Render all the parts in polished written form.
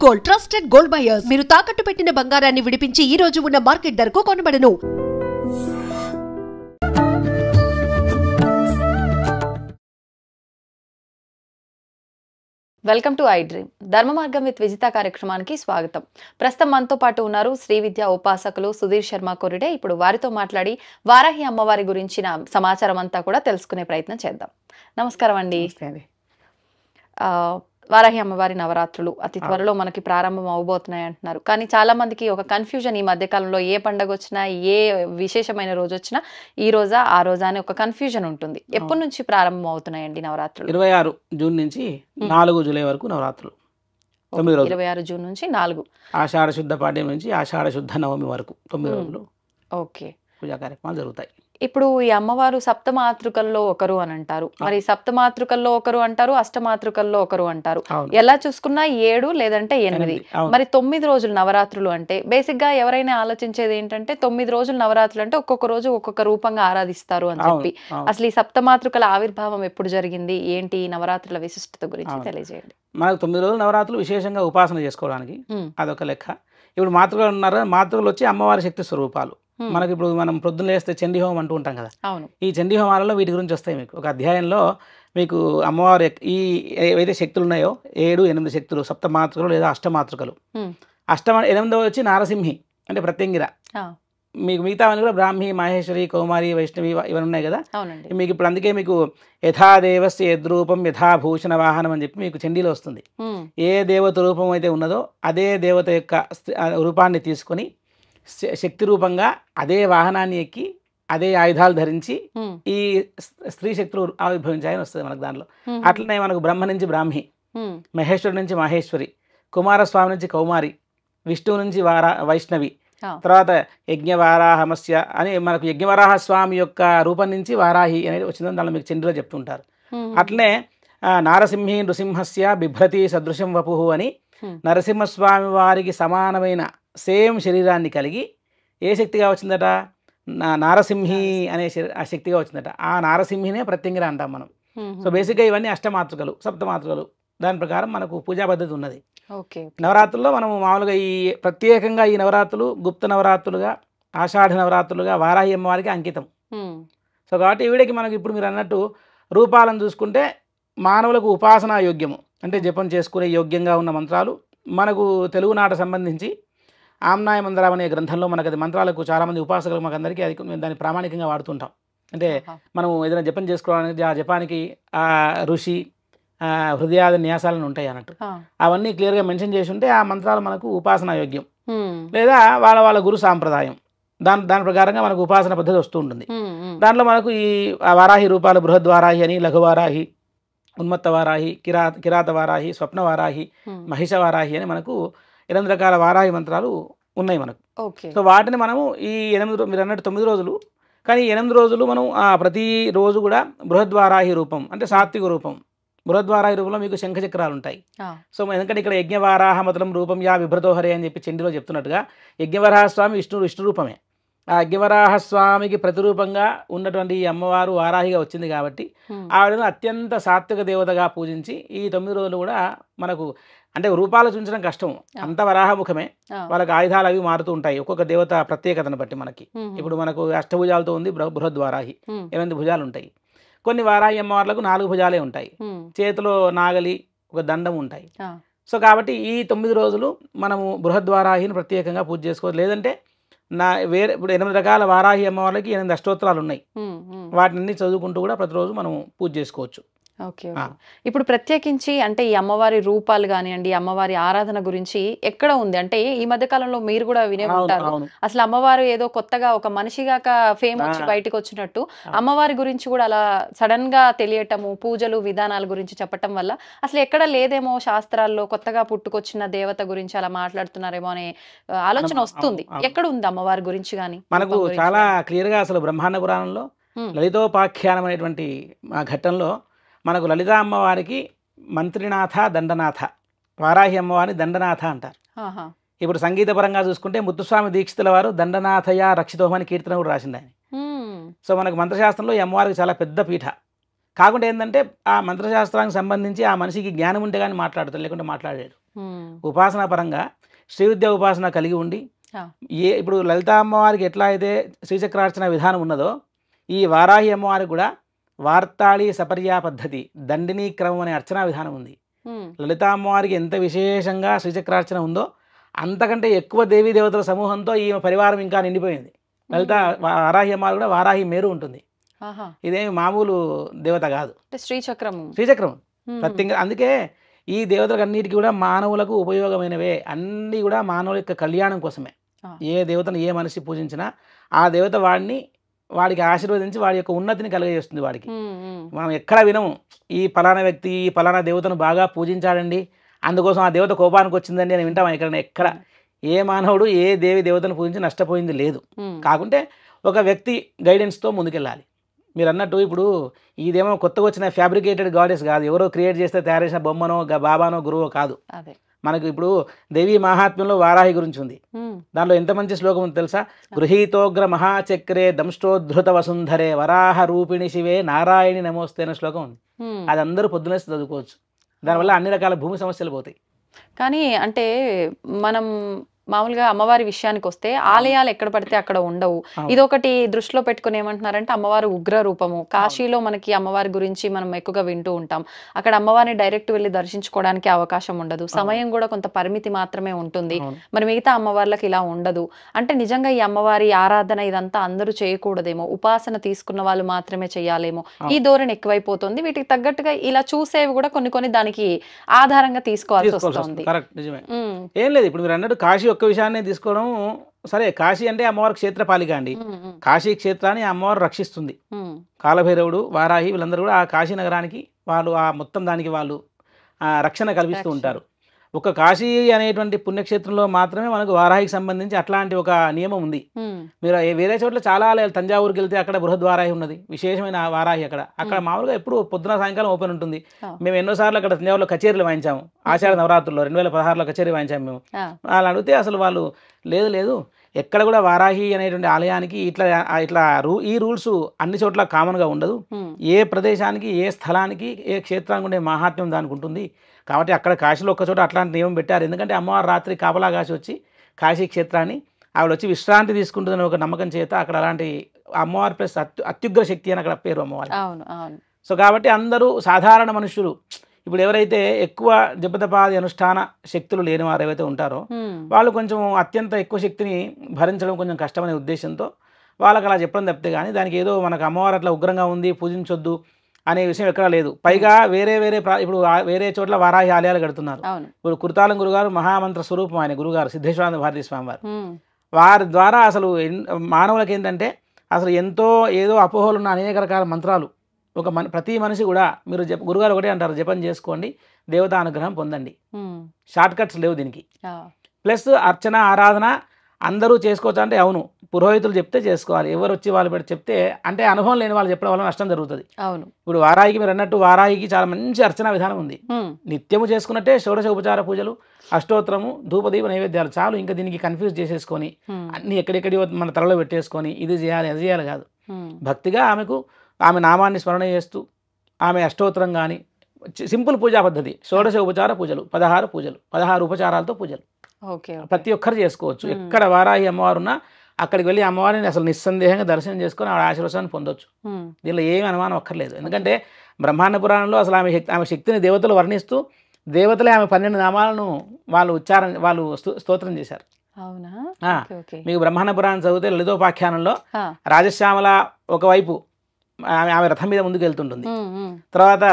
Gold, trusted gold buyers. మీరు తాకట్టు పెట్టిన బంగారాన్ని విడిపించి ఈ రోజు ఉన్న మార్కెట్ ధరకు కొనబడను. Welcome to I dream. ధర్మ మార్గం విత్ విజిత కార్యక్రమానికి స్వాగతం. ప్రస్తుతం మనతో పాటు ఉన్నారు శ్రీ విద్యా ఉపాసకులు సుధీర్ శర్మ కొరిడే. ఇప్పుడు వారితో మాట్లాడి వారాహి అమ్మవారి గురించిన సమాచారం అంతా కూడా తెలుసుకునే ప్రయత్నం చేద్దాం. నమస్కారం అండి. వారాహి అమ్మవారి నవరాత్రులు అతి త్వరలో మనకి ప్రారంభం అవబోతున్నాయి అంటున్నారు. కానీ చాలా మందికి ఒక కన్ఫ్యూజన్, ఈ మధ్య కాలంలో ఏ పండుగ వచ్చినా, ఏ విశేషమైన రోజు వచ్చినా ఈ రోజా ఆ రోజా అని ఒక కన్ఫ్యూజన్ ఉంటుంది. ఎప్పటి నుంచి ప్రారంభం అవుతున్నాయండి నవరాత్రులు? 26 జూన్ నుంచి 4 జూలై వరకు నవరాత్రులు. 26 జూన్ నుంచి 4 ఆషాఢ శుద్ధ పాడ్యం నుంచి ఆషాఢ శుద్ధ నవమి వరకు 9 రోజులు ఓకే పూజా కార్యక్రమాలు జరుగుతాయి. ఇప్పుడు ఈ అమ్మవారు సప్తమాతృకల్లో ఒకరు అని అంటారు. మరి సప్తమాతృకల్లో ఒకరు అంటారు, అష్టమాతృకల్లో ఒకరు అంటారు. ఎలా చూసుకున్నా 7 లేదంటే 8. మరి 9 రోజులు నవరాత్రులు అంటే బేసిక్ గా ఎవరైనా ఆలోచించేది ఏంటంటే 9 రోజులు నవరాత్రులు అంటే ఒక్కొక్క రోజు ఒక్కొక్క రూపంగా ఆరాధిస్తారు అని చెప్పి. అసలు ఈ సప్తమాతృకల ఆవిర్భావం ఎప్పుడు జరిగింది, ఏంటి ఈ నవరాత్రుల విశిష్టత గురించి తెలియజేయండి. మనకు 9 రోజులు నవరాత్రులు విశేషంగా ఉపాసన చేసుకోవడానికి అదొక లెక్క. ఇప్పుడు మాతృకలు ఉన్నారు, మాతృకలు వచ్చి అమ్మవారి శక్తి స్వరూపాలు. మనకి ఇప్పుడు మనం పొద్దున్న లేస్తే చండీ హోమం అంటూ ఉంటాం కదా, ఈ చండీ హోమాలలో వీటి గురించి వస్తాయి. మీకు ఒక అధ్యాయంలో మీకు అమ్మవారి ఈ ఏవైతే శక్తులు ఉన్నాయో 7, 8 శక్తులు, సప్తమాతృకలు లేదా అష్టమాతృకలు. 8వ వచ్చి నారసింహి అంటే ప్రత్యంగిర. మీకు మిగతావన్నీ కూడా బ్రాహ్మి, మహేశ్వరి, కౌమారి, వైష్ణవి ఇవన్నీ ఉన్నాయి కదా. మీకు ఇప్పుడు అందుకే మీకు యథాదేవస్య యద్రూపం యథాభూషణ వాహనం అని చెప్పి మీకు చండీలో వస్తుంది. ఏ దేవత రూపం అయితే ఉన్నదో అదే దేవత యొక్క రూపాన్ని తీసుకొని శక్తి రూపంగా అదే వాహనాన్ని ఎక్కి అదే ఆయుధాలు ధరించి ఈ స్త్రీ శక్తులు ఆవిర్భవించాయని వస్తుంది మనకు దానిలో. అట్లనే మనకు బ్రహ్మ నుంచి బ్రాహ్మి, మహేశ్వరుడి నుంచి మహేశ్వరి, కుమారస్వామి నుంచి కౌమారి, విష్ణువు నుంచి వైష్ణవి, తర్వాత యజ్ఞవారాహమస్య అని మనకు యజ్ఞవరాహ స్వామి యొక్క రూపం నుంచి వారాహి అనేది వచ్చిందని దానిలో మీకు చంద్రులో చెప్తుంటారు. అట్లనే నారసింహి నృసింహస్య బిభ్రతి సదృశం వపుహు అని నరసింహస్వామి వారికి సమానమైన సేమ్ శరీరాన్ని కలిగి ఏ శక్తిగా వచ్చిందట, నారసింహి అనే ఆ శక్తిగా వచ్చిందట. ఆ నారసింహినే ప్రత్యంగిర అంటాం మనం. సో బేసిక్గా ఇవన్నీ అష్టమాతృకలు, సప్తమాతృకలు. దాని ప్రకారం మనకు పూజా పద్ధతి ఉన్నది. నవరాత్రుల్లో మనము మామూలుగా ఈ ప్రత్యేకంగా ఈ నవరాత్రులు గుప్త నవరాత్రులుగా, ఆషాఢ నవరాత్రులుగా వారాహి అమ్మవారికి అంకితం. సో కాబట్టి ఈవిడకి మనకి ఇప్పుడు మీరు అన్నట్టు రూపాలను చూసుకుంటే మానవులకు ఉపాసనా యోగ్యము అంటే జపం చేసుకునే యోగ్యంగా ఉన్న మంత్రాలు మనకు తెలుగునాట సంబంధించి ఆమ్నాయ మంత్రం అనే గ్రంథంలో మనకు అది మంత్రాలకు చాలామంది ఉపాసకులు మాకు అందరికీ అది దాన్ని ప్రామాణికంగా వాడుతుంటాం. అంటే మనం ఏదైనా జపం చేసుకోవడానికి ఆ జపానికి ఆ ఋషి హృదయాది న్యాసాలను ఉంటాయి అన్నట్టు అవన్నీ క్లియర్గా మెన్షన్ చేసి ఉంటే ఆ మంత్రాలు మనకు ఉపాసనా యోగ్యం. లేదా వాళ్ళ వాళ్ళ గురు సాంప్రదాయం దాని ప్రకారంగా మనకు ఉపాసన పద్ధతి వస్తూ ఉంటుంది. దాంట్లో మనకు ఈ వారాహి రూపాలు బృహద్వారాహి అని, లఘువారాహి, ఉన్మత్త వారాహి, కిరాత వారాహి, స్వప్న వారాహి, మహిష వారాహి అని మనకు 8 రకాల వారాహి మంత్రాలు ఉన్నాయి మనకు. సో వాటిని మనము ఈ 8 మీరు అన్నట్టు 9 రోజులు, కానీ 8 రోజులు మనం ప్రతి రోజు కూడా బృహద్వారాహి రూపం అంటే సాత్విక రూపం. బృహద్వారాహి రూపంలో మీకు శంఖచక్రాలు ఉంటాయి. సో ఎందుకంటే ఇక్కడ యజ్ఞవారాహ మొదలం రూపం యా విభ్రతోహరే అని చెప్పి చండీలో చెప్తున్నట్టుగా యజ్ఞవరాహస్వామి విష్ణు రూపమే. ఆ యజ్ఞవరాహస్వామికి ప్రతిరూపంగా ఉన్నటువంటి ఈ అమ్మవారు వారాహిగా వచ్చింది కాబట్టి ఆవిడను అత్యంత సాత్విక దేవతగా పూజించి ఈ 9 రోజులు కూడా మనకు అంటే రూపాలు చూపించడం కష్టం, అంత వరాహముఖమే. వాళ్ళకి ఆయుధాలు అవి మారుతూ ఉంటాయి ఒక్కొక్క దేవత ప్రత్యేకతను బట్టి. మనకి ఇప్పుడు మనకు అష్టభుజాలతో ఉంది బృహద్వారాహి, 8 భుజాలు ఉంటాయి. కొన్ని వారాహి అమ్మవార్లకు 4 భుజాలే ఉంటాయి, చేతిలో నాగలి, ఒక దండం ఉంటాయి. సో కాబట్టి ఈ 9 రోజులు మనము బృహద్వారాహిని ప్రత్యేకంగా పూజ చేసుకోవచ్చు. లేదంటే వేరే ఇప్పుడు 8 రకాల వారాహి అమ్మవార్లకి 8 అష్టోత్తరాలు ఉన్నాయి, వాటిని చదువుకుంటూ కూడా ప్రతిరోజు మనం పూజ చేసుకోవచ్చు. ఓకే. ఇప్పుడు ప్రత్యేకించి అంటే ఈ అమ్మవారి రూపాలు కానివ్వండి, అమ్మవారి ఆరాధన గురించి ఎక్కడ ఉంది అంటే ఈ మధ్య కాలంలో మీరు కూడా వినే ఉంటారు, అసలు అమ్మవారు ఏదో కొత్తగా ఒక మనిషిగా ఫేమ్ వచ్చి బయటకు వచ్చినట్టు అమ్మవారి గురించి కూడా అలా సడన్ గా తెలియటము, పూజలు విధానాల గురించి చెప్పటం వల్ల అసలు ఎక్కడ లేదేమో శాస్త్రాల్లో కొత్తగా పుట్టుకొచ్చిన దేవత గురించి అలా మాట్లాడుతున్నారేమో అనే ఆలోచన వస్తుంది. ఎక్కడ ఉంది అమ్మవారి గురించి కానీ? మనకు చాలా క్లియర్ గా అసలు బ్రహ్మాండ పురాణంలో లలితోపాఖ్యానం అనేటువంటి ఆ ఘట్టంలో మనకు లలితా అమ్మవారికి మంత్రినాథ, దండనాథ, వారాహి అమ్మవారిని దండనాథ అంటారు. ఇప్పుడు సంగీతపరంగా చూసుకుంటే ముత్తుస్వామి దీక్షితుల వారు దండనాథయ రక్షితోమని కీర్తన కూడా రాసింది ఆయన. సో మనకు మంత్రశాస్త్రంలో ఈ అమ్మవారికి చాలా పెద్ద పీఠ. కాకుండా ఏంటంటే ఆ మంత్రశాస్త్రానికి సంబంధించి ఆ మనిషికి జ్ఞానం ఉంటే కానీ మాట్లాడతాడు, లేకుంటే మాట్లాడాడు. ఉపాసనా పరంగా శ్రీ విద్యా ఉపాసన కలిగి ఉండి ఇప్పుడు లలితా అమ్మవారికి ఎట్లా అయితే శ్రీచక్రార్చన విధానం ఉన్నదో ఈ వారాహి అమ్మవారికి కూడా వార్తాళి సపర్యా పద్ధతి దండినీ క్రమం అనే అర్చనా విధానం ఉంది. లలితా అమ్మవారికి ఎంత విశేషంగా శ్రీచక్రార్చన ఉందో అంతకంటే ఎక్కువ దేవీ దేవతల సమూహంతో ఈ పరివారం ఇంకా నిండిపోయింది. లలిత వారాహి అమ్మవారు కూడా వారాహి మేరు ఉంటుంది. ఇదేమి మామూలు దేవత కాదు, శ్రీచక్రం ప్రత్యేకంగా. అందుకే ఈ దేవతలన్నిటికీ కూడా మానవులకు ఉపయోగమైనవే, అన్నీ కూడా మానవుల యొక్క కళ్యాణం కోసమే. ఏ దేవతను ఏ మనిషి పూజించినా ఆ దేవత వాడికి ఆశీర్వదించి వాడి యొక్క ఉన్నతిని కలుగజేస్తుంది. వాడికి మనం ఎక్కడ వినము ఈ ఫలానా వ్యక్తి ఈ ఫలానా దేవతను బాగా పూజించాడండి అందుకోసం ఆ దేవత కోపానికి వచ్చిందండి అని వింటాం. ఎక్కడ ఏ మానవుడు ఏ దేవతను పూజించి నష్టపోయింది లేదు. కాకుంటే ఒక వ్యక్తి గైడెన్స్తో ముందుకెళ్ళాలి. మీరు అన్నట్టు ఇప్పుడు ఇదేమో కొత్తగా వచ్చిన ఫ్యాబ్రికేటెడ్ గాడెస్ కాదు, ఎవరో క్రియేట్ చేస్తే తయారు చేసిన బొమ్మనో బాబానో గురువో కాదు. మనకు ఇప్పుడు దేవీ మహాత్మ్యంలో వారాహి గురించి ఉంది. దానిలో ఎంత మంచి శ్లోకం ఉంది తెలుసా? గృహీతోగ్ర మహాచక్రే దంష్టోద్ధృత వసుంధరే వరాహ రూపిణి శివే నారాయణి నమోస్తే అనే శ్లోకం ఉంది. అది అందరూ పొద్దునేసి చదువుకోవచ్చు. దానివల్ల అన్ని రకాల భూమి సమస్యలు పోతాయి. కానీ అంటే మనం మామూలుగా అమ్మవారి విషయానికి వస్తే ఆలయాలు ఎక్కడ పడితే అక్కడ ఉండవు. ఇదొకటి దృష్టిలో పెట్టుకుని ఏమంటున్నారంటే అమ్మవారు ఉగ్ర రూపము. కాశీలో మనకి అమ్మవారి గురించి మనం ఎక్కువగా వింటూ ఉంటాం. అక్కడ అమ్మవారిని డైరెక్ట్ వెళ్ళి దర్శించుకోవడానికి అవకాశం ఉండదు, సమయం కూడా కొంత పరిమితి మాత్రమే ఉంటుంది. మరి మిగతా అమ్మవార్లకు ఇలా ఉండదు అంటే నిజంగా ఈ అమ్మవారి ఆరాధన ఇదంతా అందరూ చేయకూడదేమో, ఉపాసన తీసుకున్న వాళ్ళు మాత్రమే చేయాలేమో, ఈ ధోరణి ఎక్కువైపోతుంది. వీటికి తగ్గట్టుగా ఇలా చూసేవి కూడా కొన్ని దానికి ఆధారంగా తీసుకోవాల్సి వస్తుంది. ఏం లేదు, ఇప్పుడు మీరు అన్నట్టు కాశీ ఒక్క విషయాన్ని తీసుకోవడం సరే. కాశీ అంటే అమ్మవారి క్షేత్రపాలిక అండి. కాశీ క్షేత్రాన్ని అమ్మవారు రక్షిస్తుంది. కాలభైరవుడు వారాహి వీళ్ళందరూ కూడా ఆ కాశీ నగరానికి వాళ్ళు ఆ మొత్తం దానికి వాళ్ళు రక్షణ కల్పిస్తూ ఉంటారు. ఒక కాశీ అనేటువంటి పుణ్యక్షేత్రంలో మాత్రమే మనకు వారాహికి సంబంధించి అట్లాంటి ఒక నియమం ఉంది. మీరు వేరే చోట్ల చాలా ఆలయాలు, తంజావూరుకి వెళ్తే అక్కడ బృహద్వారాహి ఉన్నది, విశేషమైన వారాహి. అక్కడ మామూలుగా ఎప్పుడు పొద్దున సాయంకాలం ఓపెన్ ఉంటుంది. మేము ఎన్నోసార్లు అక్కడ తంజావూరులో కచేరీలు వాయించాము. ఆషాఢ నవరాత్రుల్లో 2016లో కచేరీ వాయించాము మేము. వాళ్ళు అడిగితే అసలు వాళ్ళు లేదు ఎక్కడ కూడా వారాహి అనేటువంటి ఆలయానికి ఇట్లా ఈ రూల్స్ అన్ని చోట్ల కామన్గా ఉండదు. ఏ ప్రదేశానికి ఏ స్థలానికి ఏ క్షేత్రానికి ఉండే మహాత్మ్యం దానికి ఉంటుంది. కాబట్టి అక్కడ కాశీలో ఒక్కచోట అట్లాంటి నియమం పెట్టారు. ఎందుకంటే అమ్మవారు రాత్రి కాపలా కాశీ వచ్చి కాశీ క్షేత్రాన్ని ఆవిడ వచ్చి విశ్రాంతి తీసుకుంటుందని ఒక నమ్మకం చేత అక్కడ అలాంటి అమ్మవారి ప్లస్ అత్యుగ్ర శక్తి అని అక్కడ పేరు అమ్మవారి. సో కాబట్టి అందరూ సాధారణ మనుషులు ఇప్పుడు ఎవరైతే ఎక్కువ జపతపాది అనుష్ఠాన శక్తులు లేని వారు ఏవైతే ఉంటారో వాళ్ళు కొంచెం అత్యంత ఎక్కువ శక్తిని భరించడం కొంచెం కష్టమనే ఉద్దేశంతో వాళ్ళకి అలా చెప్పడం తప్పితే కానీ దానికి ఏదో మనకు అమ్మవారు అట్లా ఉగ్రంగా ఉంది పూజించొద్దు అనే విషయం ఎక్కడా లేదు. పైగా వేరే ఇప్పుడు వేరే చోట్ల వారాహి ఆలయాలు కడుతున్నారు. ఇప్పుడు కుర్తాలం గురుగారు మహామంత్ర స్వరూపం ఆయన గురుగారు సిద్ధేశ్వరానంద భారతీ స్వామి వారు. వారి ద్వారా అసలు మానవులకి ఏంటంటే అసలు ఎంతో ఏదో అపోహలు ఉన్న అనేక రకాల మంత్రాలు ప్రతి మనిషి కూడా మీరు గురుగారు ఒకటే అంటారు, జపం చేసుకోండి, దేవతా అనుగ్రహం పొందండి. షార్ట్ కట్స్ లేవు దీనికి. ప్లస్ అర్చన ఆరాధన అందరూ చేసుకోవచ్చు అంటే అవును, పురోహితులు చెప్తే చేసుకోవాలి. ఎవరు వచ్చి వాళ్ళు పెట్టి చెప్తే అంటే అనుభవం లేని వాళ్ళు చెప్పడం వల్ల నష్టం జరుగుతుంది. ఇప్పుడు వారాహికి మీరు అన్నట్టు వారాహికి చాలా మంచి అర్చన విధానం ఉంది. నిత్యము చేసుకున్నట్టే షోడశ ఉపచార పూజలు, అష్టోత్తరము, ధూపదీప నైవేద్యాలు చాలు. ఇంకా దీనికి కన్ఫ్యూజ్ చేసేసుకొని అన్ని ఎక్కడెక్కడి మన తలలో పెట్టేసుకొని ఇది చేయాలి అది చేయాలి కాదు. భక్తిగా ఆమె నామాన్ని స్మరణ చేస్తూ ఆమె అష్టోత్తరం కానీ సింపుల్ పూజా పద్ధతి, షోడశ ఉపచార పూజలు 16 పూజలు 16 ఉపచారాలతో పూజలు ప్రతి ఒక్కరు చేసుకోవచ్చు. ఎక్కడ వారాహి అమ్మవారు ఉన్నా అక్కడికి వెళ్ళి అమ్మవారిని అసలు నిస్సందేహంగా దర్శనం చేసుకొని ఆవిడ ఆశీర్వాదాన్ని పొందొచ్చు. దీనిలో ఏమి అనుమానం అక్కర్లేదు. ఎందుకంటే బ్రహ్మాండ పురాణంలో అసలు ఆమె శక్తిని దేవతలు వర్ణిస్తూ దేవతలే ఆమె 12 నామాలను వాళ్ళు స్తోత్రం చేశారు. మీకు బ్రహ్మాండ పురాణం చదివితే లలితోపాఖ్యానంలో రాజశ్యామల ఒకవైపు ఆమె రథం మీద ముందుకు వెళ్తుంటుంది. తర్వాత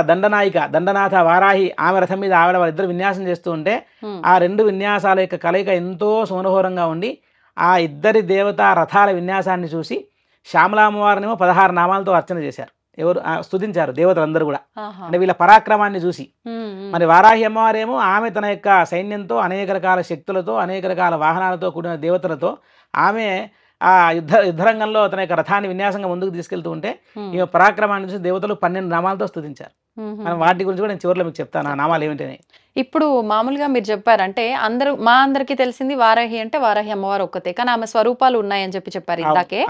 దండనాథ వారాహి ఆమె రథం మీద ఆవిడ వాళ్ళిద్దరు విన్యాసం చేస్తూ ఉంటే ఆ 2 విన్యాసాల యొక్క కలయిక ఎంతో సుమనోహరంగా ఉండి ఆ ఇద్దరి దేవతా రథాల విన్యాసాన్ని చూసి శ్యామలామ్మవారినేమో 16 నామాలతో అర్చన చేశారు. ఎవరు స్తుతించారు దేవతలందరూ కూడా, అంటే వీళ్ళ పరాక్రమాన్ని చూసి. మరి వారాహి అమ్మవారేమో ఆమె తన యొక్క సైన్యంతో అనేక రకాల శక్తులతో అనేక రకాల వాహనాలతో కూడిన దేవతలతో ఆమె ఆ యుద్ధరంగంలో తన యొక్క రథాన్ని విన్యాసంగా ముందుకు తీసుకెళ్తూ ఉంటే ఈ పరాక్రమాన్ని చూసి దేవతలు 12 నామాలతో స్తుతించారు. మనం వాటి గురించి కూడా నేను చివరిలో మీకు చెప్తాను ఆ నామాలు ఏమిటని. ఇప్పుడు మామూలుగా మీరు చెప్పారంటే మా అందరికి తెలిసింది వారాహి అంటే వారాహి అమ్మవారు ఒక్కతే, కానీ ఆమె స్వరూపాలు ఉన్నాయని చెప్పారు ఇందాకే.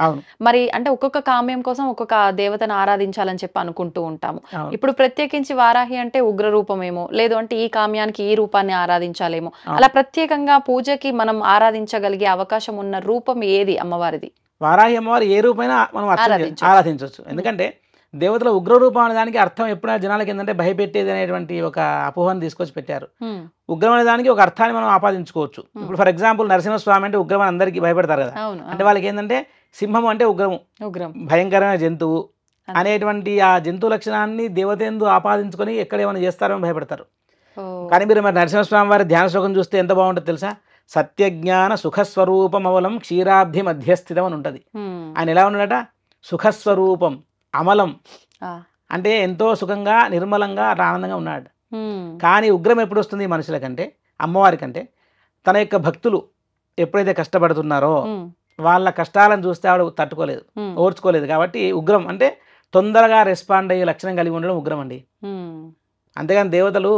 మరి అంటే ఒక్కొక్క కామ్యం కోసం ఒక్కొక్క దేవతను ఆరాధించాలని చెప్పి అనుకుంటూ ఉంటాము. ఇప్పుడు ప్రత్యేకించి వారాహి అంటే ఉగ్ర రూపమేమో, లేదు అంటే ఈ కామ్యానికి ఈ రూపాన్ని ఆరాధించాలేమో, అలా ప్రత్యేకంగా పూజకి మనం ఆరాధించగలిగే అవకాశం ఉన్న రూపం ఏది అమ్మవారిది? వారాహి అమ్మవారు ఏ రూపైనా మనం ఆరాధించవచ్చు. ఎందుకంటే దేవతల ఉగ్ర రూపం అనే దానికి అర్థం ఎప్పుడైనా జనాలకి ఏంటంటే భయపెట్టేది అనేటువంటి ఒక అపోహను తీసుకొచ్చి పెట్టారు. ఉగ్రం అనే దానికి ఒక అర్థాన్ని మనం ఆపాదించుకోవచ్చు. ఇప్పుడు ఫర్ ఎగ్జాంపుల్ నరసింహస్వామి అంటే ఉగ్రం అని అందరికీ భయపెడతారు కదా. అంటే వాళ్ళకి ఏంటంటే సింహం అంటే ఉగ్రము, భయంకరమైన జంతువు అనేటువంటి ఆ జంతు లక్షణాన్ని దేవతేందు ఆపాదించుకొని ఎక్కడ ఏమైనా చేస్తారో అని భయపెడతారు. కానీ మీరు మరి నరసింహస్వామి వారి ధ్యాన శ్లోకం చూస్తే ఎంత బాగుంటుంది తెలుసా? సత్యజ్ఞాన సుఖస్వరూపమవలం క్షీరాబ్ధి మధ్యస్థితం అని ఉంటుంది. ఆయన ఎలా ఉన్నాడట? సుఖస్వరూపం, అమలం, అంటే ఎంతో సుఖంగా నిర్మలంగా అట్లా ఆనందంగా ఉన్నాడు. కానీ ఉగ్రం ఎప్పుడు వస్తుంది మనుషుల కంటే, అమ్మవారి కంటే? తన యొక్క భక్తులు ఎప్పుడైతే కష్టపడుతున్నారో వాళ్ళ కష్టాలను చూస్తే ఆవిడ తట్టుకోలేదు, ఓర్చుకోలేదు. కాబట్టి ఉగ్రం అంటే తొందరగా రెస్పాండ్ అయ్యే లక్షణం కలిగి ఉండడం ఉగ్రం అండి. అంతేగాని దేవతలు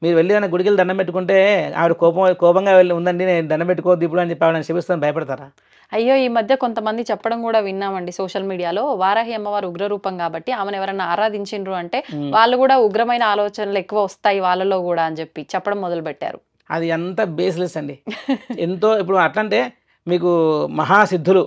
మీరు వెళ్ళి ఏమైనా గుడికి దండం పెట్టుకుంటే ఆవిడ కోపంగా వెళ్ళి ఉందండి నేను దండం పెట్టుకోవద్దు ఇప్పుడు అని చెప్పి ఆవిడ శపిస్తాను భయపడతారా? అయ్యో, ఈ మధ్య కొంతమంది చెప్పడం కూడా విన్నామండి సోషల్ మీడియాలో, వారాహి అమ్మవారు ఉగ్రరూపం కాబట్టి ఆమెను ఎవరైనా ఆరాధించిండ్రు అంటే వాళ్ళు కూడా ఉగ్రమైన ఆలోచనలు ఎక్కువ వస్తాయి వాళ్ళలో కూడా అని చెప్పి చెప్పడం మొదలు పెట్టారు. అది అంత బేస్లెస్ అండి. ఎంతో ఇప్పుడు అట్లంటే మీకు మహాసిద్ధులు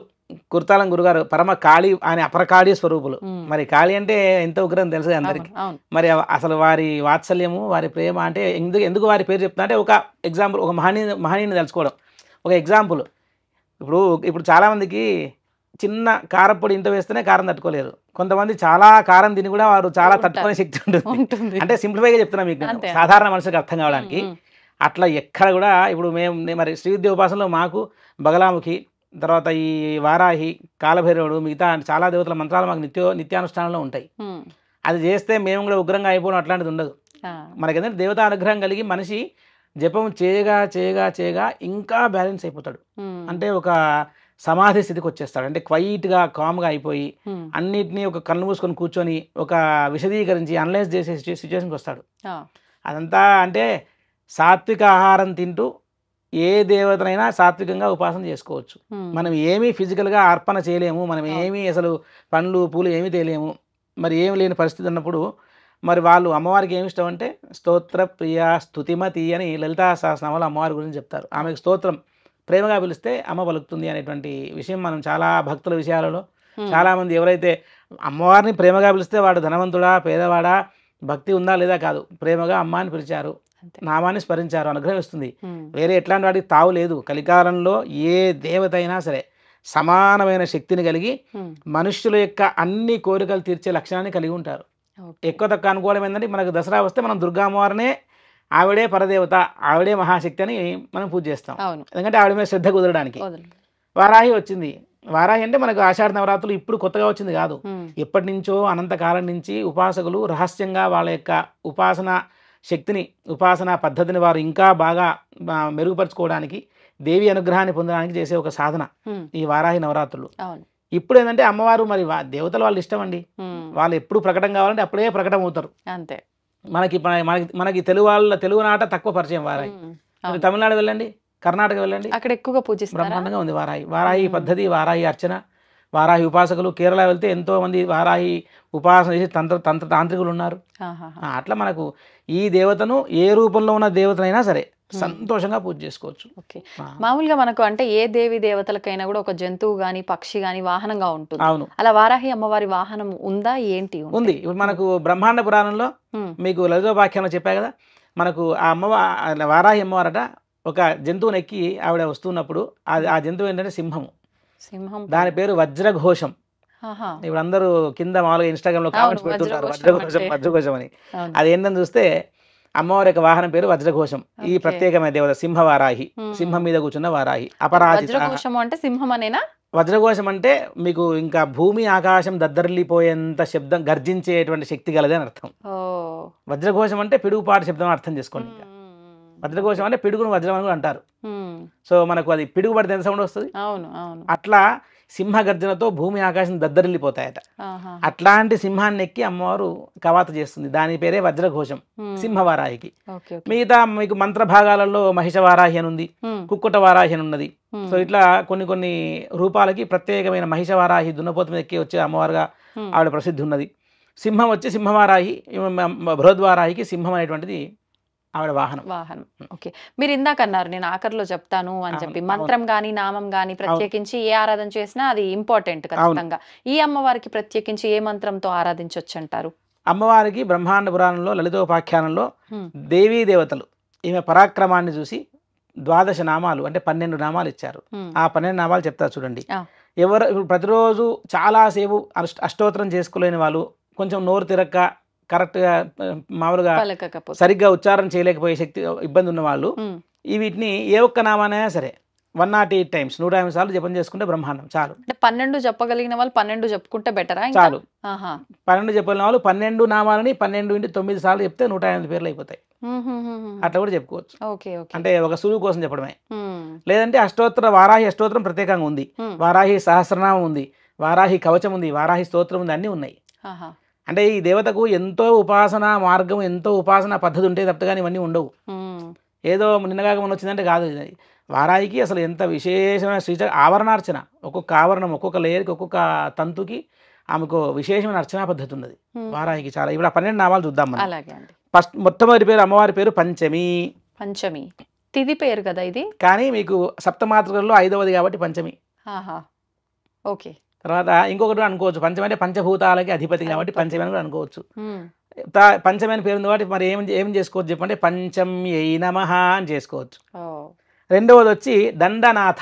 కుర్తాలం గురుగారు పరమ కాళీ ఆయన అపరకాళీ స్వరూపులు. మరి కాళీ అంటే ఎంత ఉగ్రం తెలుసు అందరికి. మరి అసలు వారి వాత్సల్యము వారి ప్రేమ అంటే ఎందుకు వారి పేరు చెప్తున్నా అంటే ఒక ఎగ్జాంపుల్, ఒక మహనీయుని తెలుసుకోవడం ఒక ఎగ్జాంపుల్. ఇప్పుడు చాలామందికి చిన్న కారపొడి ఇంత వేస్తేనే కారం తట్టుకోలేరు. కొంతమంది చాలా కారం తిని కూడా వారు చాలా తట్టుకునే శక్తి ఉంటుంది. అంటే సింప్లిఫైగా చెప్తున్నా మీకు, సాధారణ మనుషులకు అర్థం కావడానికి. అట్లా ఎక్కడ కూడా ఇప్పుడు మరి శ్రీవిద్య ఉపాసనలో మాకు బగలాముఖి, తర్వాత ఈ వారాహి, కాలభైరవుడు, మిగతా చాలా దేవతల మంత్రాలు మాకు నిత్యానుష్ఠానంలో ఉంటాయి. అది చేస్తే మేము కూడా ఉగ్రంగా అయిపోవడం అట్లాంటిది ఉండదు. మనకేంటంటే దేవతా అనుగ్రహం కలిగి మనిషి జపం చేయగా చేయగా చేయగా ఇంకా బ్యాలెన్స్ అయిపోతాడు. అంటే ఒక సమాధి స్థితికి వచ్చేస్తాడు. అంటే క్వైట్గా కామ్గా అయిపోయి అన్నిటినీ ఒక కళ్ళు మూసుకొని కూర్చొని ఒక విశదీకరించి అనలైజ్ చేసే సిచ్యువేషన్కి వస్తాడు. అదంతా అంటే సాత్విక ఆహారం తింటూ ఏ దేవతనైనా సాత్వికంగా ఉపాసన చేసుకోవచ్చు. మనం ఏమీ ఫిజికల్గా అర్పణ చేయలేము, మనం ఏమీ అసలు పండ్లు పూలు ఏమీ తేలేము, మరి ఏమి లేని పరిస్థితి ఉన్నప్పుడు మరి వాళ్ళు అమ్మవారికి ఏమి ఇష్టం అంటే స్తోత్ర ప్రియ స్తుతిమతి అని లలితా సహస్రనామాలు అమ్మవారి గురించి చెప్తారు. ఆమెకు స్తోత్రం ప్రేమగా పిలిస్తే అమ్మ పలుకుతుంది అనేటువంటి విషయం మనం చాలా భక్తుల విషయాలలో చాలామంది ఎవరైతే అమ్మవారిని ప్రేమగా పిలిస్తే వాడు ధనవంతుడా పేదవాడా, భక్తి ఉందా లేదా కాదు, ప్రేమగా అమ్మ అని పిలిచారు, నామాన్ని స్మరించారు, అనుగ్రహం ఇస్తుంది. వేరే ఎట్లాంటి వాటికి తావు లేదు. కలికాలంలో ఏ దేవత అయినా సరే సమానమైన శక్తిని కలిగి మనుష్యుల యొక్క అన్ని కోరికలు తీర్చే లక్షణాన్ని కలిగి ఉంటారు. ఎక్కువ తక్కువ అనుకోవడం ఏంటంటే మనకు దసరా వస్తే మనం దుర్గామ్మవారినే ఆవిడే పరదేవత, ఆవిడే మహాశక్తి అని మనం పూజ చేస్తాం. ఎందుకంటే ఆవిడ మీద శ్రద్ధ కుదరడానికి. వారాహి వచ్చింది. వారాహి అంటే మనకు ఆషాఢ నవరాత్రులు ఇప్పుడు కొత్తగా వచ్చింది కాదు, ఎప్పటి నుంచో అనంతకాలం నుంచి ఉపాసకులు రహస్యంగా వాళ్ళ యొక్క ఉపాసన శక్తిని, ఉపాసన పద్ధతిని వారు ఇంకా బాగా మెరుగుపరుచుకోవడానికి, దేవి అనుగ్రహాన్ని పొందడానికి చేసే ఒక సాధన ఈ వారాహి నవరాత్రులు. ఇప్పుడు ఏంటంటే అమ్మవారు మరి దేవతలు వాళ్ళు ఇష్టం అండి, వాళ్ళు ఎప్పుడు ప్రకటన కావాలంటే అప్పుడే ప్రకటన అవుతారు. అంతే. మనకి తెలుగు నాట తక్కువ పరిచయం వారాహి. తమిళనాడు వెళ్ళండి, కర్ణాటక వెళ్ళండి, అక్కడ ఎక్కువగా పూజిస్తారు, బ్రహ్మాండంగా ఉంది వారాహి పద్ధతి, వారాహి అర్చన, వారాహి ఉపాసకులు. కేరళ వెళ్తే ఎంతో మంది వారాహి ఉపాసన చేసి తాంత్రికులు ఉన్నారు. అట్లా మనకు ఈ దేవతను ఏ రూపంలో ఉన్న దేవతనైనా సరే సంతోషంగా పూజ చేసుకోవచ్చు. ఓకే. మామూలుగా మనకు అంటే ఏ దేవి దేవతలకైనా కూడా ఒక జంతువు గాని పక్షి గాని వాహనంగా ఉంటుంది. అవును. అలా వారాహి అమ్మవారి వాహనం ఉందా ఏంటి? ఉంది. ఇప్పుడు మనకు బ్రహ్మాండ పురాణంలో మీకు లలితోపాఖ్యానంలో చెప్పా కదా, మనకు ఆ వారాహి అమ్మవారట ఒక జంతువుని ఎక్కి ఆవిడ వస్తున్నప్పుడు ఆ జంతువు ఏంటంటే సింహము. దాని పేరు వజ్రఘోషం. ఇప్పుడు అందరూ కింద మామూలుగా ఇన్స్టాగ్రామ్ లో కామెంట్స్ పెడుతుంటారు వజ్రఘోషం అని. అది ఏంటని చూస్తే అమ్మవారి యొక్క వాహనం పేరు వజ్రఘోషం. ఈ ప్రత్యేకమైన దేవత సింహవారాహి, సింహం మీద కూర్చున్న వారాహి. అపరాజిత అంటే సింహం అనేనా? వజ్రఘోషం అంటే మీకు ఇంకా భూమి ఆకాశం దద్దరిల్లిపోయేంత శబ్దం, గర్జించేటువంటి శక్తి గలది అని అర్థం. వజ్రఘోషం అంటే పిడుగుపాటు శబ్దం అర్థం చేసుకోండి. వజ్రఘోషం అంటే పిడుగును వజ్రం అని కూడా అంటారు. సో మనకు అది పిడుగుబడితే ఎంత సౌండ్ వస్తుంది, అవును అవును. అట్లా సింహ గర్జనతో భూమి ఆకాశం దద్దరిల్లిపోతాయట. అట్లాంటి సింహాన్ని ఎక్కి అమ్మవారు కవాత చేస్తుంది, దాని పేరే వజ్రఘోషం సింహవారాహికి. మిగతా మీకు మంత్ర భాగాలలో మహిషవారాహి అని ఉంది, కుక్కుట వారాహి అని ఉన్నది. సో ఇట్లా కొన్ని కొన్ని రూపాలకి ప్రత్యేకమైన మహిషవారాహి దున్నపోతు మీద ఎక్కి వచ్చే అమ్మవారుగా ఆవిడ ప్రసిద్ధి ఉన్నది. సింహం వచ్చి సింహవారాహి, బృహద్వారాహికి సింహం అనేటువంటిది ఆవిడ వాహనం. ఓకే, మీరు ఇందాక అన్నారు నేను ఆఖరిలో చెప్తాను అని చెప్పి, మంత్రం గాని నామం గాని ప్రత్యేకించి ఏ ఆరాధన చేసినా అది ఇంపార్టెంట్ ఖచ్చితంగా. ఈ అమ్మవారికి ప్రత్యేకించి ఏ మంత్రంతో ఆరాధించవచ్చు అంటారు? అమ్మవారికి బ్రహ్మాండ పురాణంలో లలితోపాఖ్యానంలో దేవీ దేవతలు ఈమె పరాక్రమాన్ని చూసి 12 నామాలు అంటే 12 నామాలు ఇచ్చారు. ఆ 12 నామాలు చెప్తారు చూడండి. ఎవరు ఇప్పుడు ప్రతిరోజు చాలాసేపు అష్టోత్తరం చేసుకోలేని వాళ్ళు, కొంచెం నోరు తిరక్క కరెక్ట్గా మామూలుగా సరిగ్గా ఉచ్చారణ చేయలేకపోయే శక్తి ఇబ్బంది ఉన్న వాళ్ళు వీటిని ఏ ఒక్క నామానైనా సరే 108 టైమ్స్ 108 సార్లు జపం చేసుకుంటే బ్రహ్మాండం చాలు. 12 చెప్పగలిగిన వాళ్ళు 12 చెప్పుకుంటే బెటరా? చాలు. 12 చెప్పగలిగిన వాళ్ళు 12 నామాలని 12 × 9 సార్లు చెప్తే 108 పేర్లు అయిపోతాయి. అట్లా కూడా చెప్పుకోవచ్చు. అంటే ఒక సులువు కోసం చెప్పడమే. లేదంటే అష్టోత్తర వారాహి అష్టోత్తరం ప్రత్యేకంగా ఉంది, వారాహి సహస్రనామం ఉంది, వారాహి కవచం ఉంది, వారాహి స్తోత్రం ఉంది, అన్నీ ఉన్నాయి. అంటే ఈ దేవతకు ఎంతో ఉపాసన మార్గం, ఎంతో ఉపాసన పద్ధతి ఉంటే తప్ప కానీ ఇవన్నీ ఉండవు. ఏదో నిన్నగాక మొన్న వచ్చిందంటే కాదు. వారాయికి అసలు ఎంత విశేషమైన ఆవరణార్చన, ఒక్కొక్క ఆవరణం ఒక్కొక్క లేయర్కి ఒక్కొక్క తంతుకి ఆమెకు విశేషమైన అర్చనా పద్ధతి ఉన్నది వారాయికి చాలా. ఇప్పుడు 12 నామాలు చూద్దాం మనం. ఫస్ట్ మొట్టమొదటి పేరు అమ్మవారి పేరు పంచమి. పంచమి తిథి పేరు కదా ఇది, కానీ మీకు సప్తమాతృకల్లో 5వది కాబట్టి పంచమి. ఓకే. తర్వాత ఇంకొకటి అనుకోవచ్చు, పంచమి అంటే పంచభూతాలకి అధిపతి కాబట్టి పంచమి అని కూడా అనుకోవచ్చు. పంచమి అని పేరు ఉంది కాబట్టి మరి ఏం చేసుకోవచ్చు చెప్పంటే పంచమ్యై నమః అని చేసుకోవచ్చు. రెండవది వచ్చి దండనాథ,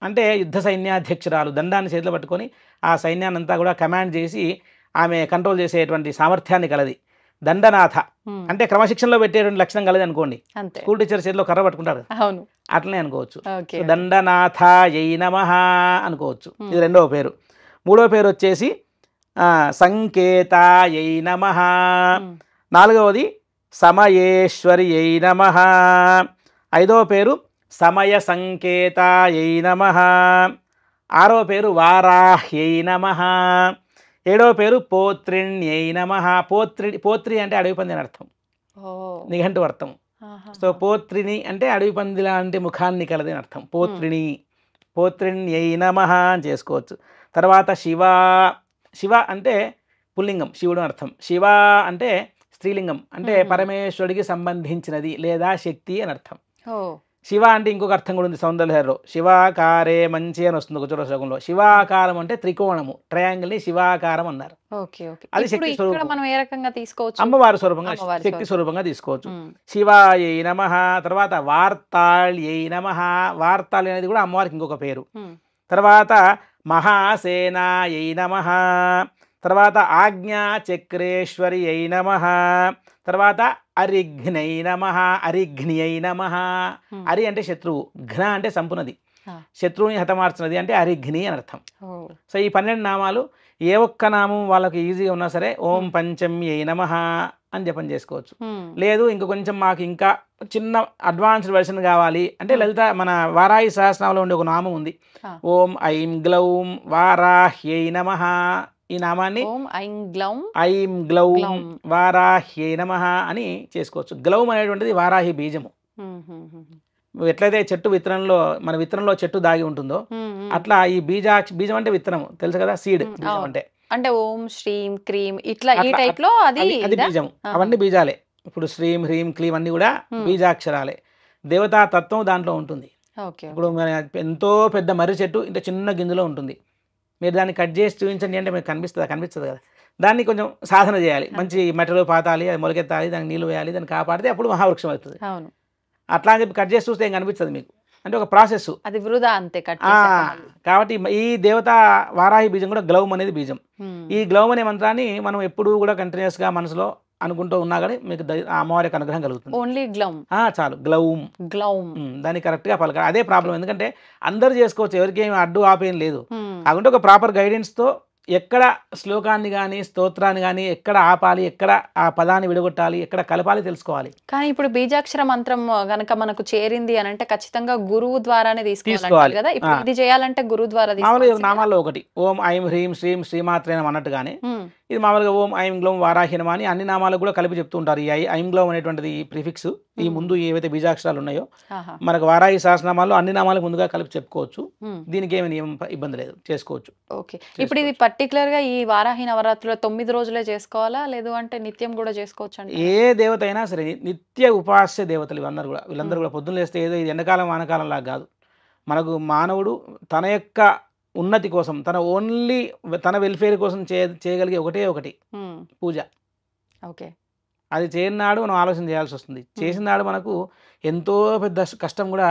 అంటే యుద్ధ సైన్యాధ్యక్షురాలు, దండాన్ని చేతిలో పట్టుకొని ఆ సైన్యాన్ని అంతా కూడా కమాండ్ చేసి ఆమె కంట్రోల్ చేసేటువంటి సామర్థ్యాన్ని కలది. దండనాథ అంటే క్రమశిక్షణలో పెట్టేటువంటి లక్షణం కలది అనుకోండి. స్కూల్ టీచర్ చేతిలో కర్ర పట్టుకుంటారు, అట్లనే అనుకోవచ్చు. దండనాథాయై నమః అనుకోవచ్చు. ఇది రెండవ పేరు. మూడవ పేరు వచ్చేసి సంకేతాయై నమః. నాలుగవది సమయేశ్వర్యై నమః. ఐదవ పేరు సమయ సంకేతాయై నమః. ఆరవ పేరు వారాహ్యై నమః. ఏడవ పేరు పోత్రిణ్యై నమః. పోత్రి అంటే అడవి పంది అని అర్థం, నిఘంటు అర్థం. సో పోత్రిని అంటే అడవి పంది లాంటి ముఖాన్ని కలది అని అర్థం. పోత్రిణ్యై నమః అని చేసుకోవచ్చు. తర్వాత శివ. శివ అంటే పుల్లింగం, శివుడు అర్థం. శివ అంటే స్త్రీలింగం, అంటే పరమేశ్వరుడికి సంబంధించినది లేదా శక్తి అని అర్థం. శివ అంటే ఇంకొక అర్థం కూడా ఉంది సౌందర్యలో, శివాకారే మంచి అని వస్తుంది ఒక శ్లోకంలో. శివాకారం అంటే త్రికోణము, ట్రయాంగిల్ ని శివాకారం అన్నారు. అది శక్తి స్వరూపం, అమ్మవారి స్వరూపంగా శక్తి స్వరూపంగా తీసుకోవచ్చు. శివాయై నమః. తర్వాత వార్తాళ్యై నమః. వార్తాళి అనేది కూడా అమ్మవారికి ఇంకొక పేరు. తర్వాత మహాసేనాయై నమః. తర్వాత ఆజ్ఞాచక్రేశ్వర్యై నమః. తర్వాత అరిఘ్నై నమః. అరిఘ్నియై నమః. అరి అంటే శత్రువు, ఘ్న అంటే సంపునది, శత్రువుని హతమార్చినది అంటే అరిఘ్ని అని అర్థం. సో ఈ 12 నామాలు ఏ ఒక్క నామం వాళ్ళకి ఈజీగా ఉన్నా సరే ఓం పంచమ్యై నమః అని జపం చేసుకోవచ్చు. లేదు ఇంక కొంచెం మాకు ఇంకా చిన్న అడ్వాన్స్డ్ వెర్షన్ కావాలి అంటే లలిత మన వారాహి సహస్రనామంలో ఉండే ఒక నామం ఉంది, ఓం ఐం గ్లౌం వారాహ్యై నమః. ఈ నామాన్ని ఐం గ్లౌం వారాహ్యై నమః అని చేసుకోవచ్చు. గ్లౌం అనేటువంటిది వారాహి బీజము. ఎట్లయితే చెట్టు విత్తనంలో మన విత్తనంలో చెట్టు దాగి ఉంటుందో అట్లా ఈ బీజం అంటే విత్తనం తెలుసు కదా, సీడ్ అంటే అంటే ఓం శ్రీం క్రీం ఇట్లా ఈ టైప్ లో అది బీజం. అవన్నీ బీజాలే. ఇప్పుడు శ్రీం హ్రీం క్లీం అన్ని కూడా బీజాక్షరాలే. దేవతా తత్వం దాంట్లో ఉంటుంది. ఇప్పుడు ఎంతో పెద్ద మర్రి చెట్టు ఇంత చిన్న గింజలో ఉంటుంది. మీరు దాన్ని కట్ చేసి చూపించండి అంటే మీకు కనిపిస్తుంది కదా. దాన్ని కొంచెం సాధన చేయాలి, మంచి మట్టిలో పాతాలి, అది మొలకెత్తాలి, దానికి నీళ్ళు వేయాలి, దాన్ని కాపాడితే అప్పుడు మహావృక్షం అవుతుంది. అట్లా అని చెప్పి కట్ చేసి చూస్తే ఏం కనిపిస్తుంది మీకు, అంటే ఒక ప్రాసెస్, అది వృధా అంతే. కాబట్టి ఈ దేవత వారాహి బీజం కూడా గ్లౌమ్ అనేది బీజం. ఈ గ్లౌమ్ అనే మంత్రాన్ని మనం ఎప్పుడూ కూడా కంటిన్యూస్ గా మనసులో అనుకుంటూ ఉన్నా కానీ మీకు అమ్మవారి యొక్క అనుగ్రహం కలుగుతుంది. ఓన్లీ గ్లౌమ్ చాలు, గ్లౌమ్ గ్లౌమ్ దాన్ని కరెక్ట్ గా పలకాలి. అదే ప్రాబ్లం, ఎందుకంటే అందరు చేసుకోవచ్చు, ఎవరికి ఏమి అడ్డు ఆపేం లేదు. కాకుంటే ఒక ప్రాపర్ గైడెన్స్ తో ఎక్కడ శ్లోకాన్ని కానీ స్తోత్రాన్ని కానీ ఎక్కడ ఆపాలి, ఎక్కడ ఆ పదాన్ని విడగొట్టాలి, ఎక్కడ కలపాలి తెలుసుకోవాలి. కానీ ఇప్పుడు బీజాక్షర మంత్రం గనక మనకు చేరింది అని అంటే ఖచ్చితంగా గురువు ద్వారానే తీసుకోవాలి కదా. ఇప్పుడు ఇది చేయాలంటే గురువు ద్వారా మామూలుగా నామాల్లో ఒకటి ఓం ఐం హ్రీం శ్రీం శ్రీమాత్రే నమః అన్నట్టుగానే ఇది మామూలుగా ఓం ఐం గ్లోం వారాహి నమః అని అన్ని నామాలకు కూడా కలిపి చెప్తూ ఉంటారు. ఈ ఐం గ్లోం అనేటువంటిది ఈ ప్రిఫిక్స్ ఈ ముందు ఏవైతే బీజాక్షరాలు ఉన్నాయో మనకు వారాహి సహస్రనామాల్లో అన్ని నామాలకు ముందుగా కలిపి చెప్పుకోవచ్చు. దీనికి ఏమి ఇబ్బంది లేదు, చేసుకోవచ్చు. ఓకే, ఇప్పుడు ఇది పర్టికులర్ గా ఈ వారాహి నవరాత్రులు 9 రోజులే చేసుకోవాలా, లేదు అంటే నిత్యం కూడా చేసుకోవచ్చు అంటే? ఏ దేవత అయినా సరే నిత్య ఉపాస్య దేవతలు వీళ్ళందరూ కూడా పొద్దున్న లేస్తే ఏదో ఇది ఎండాకాలం వానకాలం లాగా కాదు. మనకు మానవుడు తన యొక్క ఉన్నతి కోసం, తన వెల్ఫేర్ కోసం చేయగలిగే ఒకటి పూజ. ఓకే, అది చేయనాడు మనం ఆలోచన చేయాల్సి వస్తుంది. చేసిన నాడు మనకు ఎంతో పెద్ద కష్టం కూడా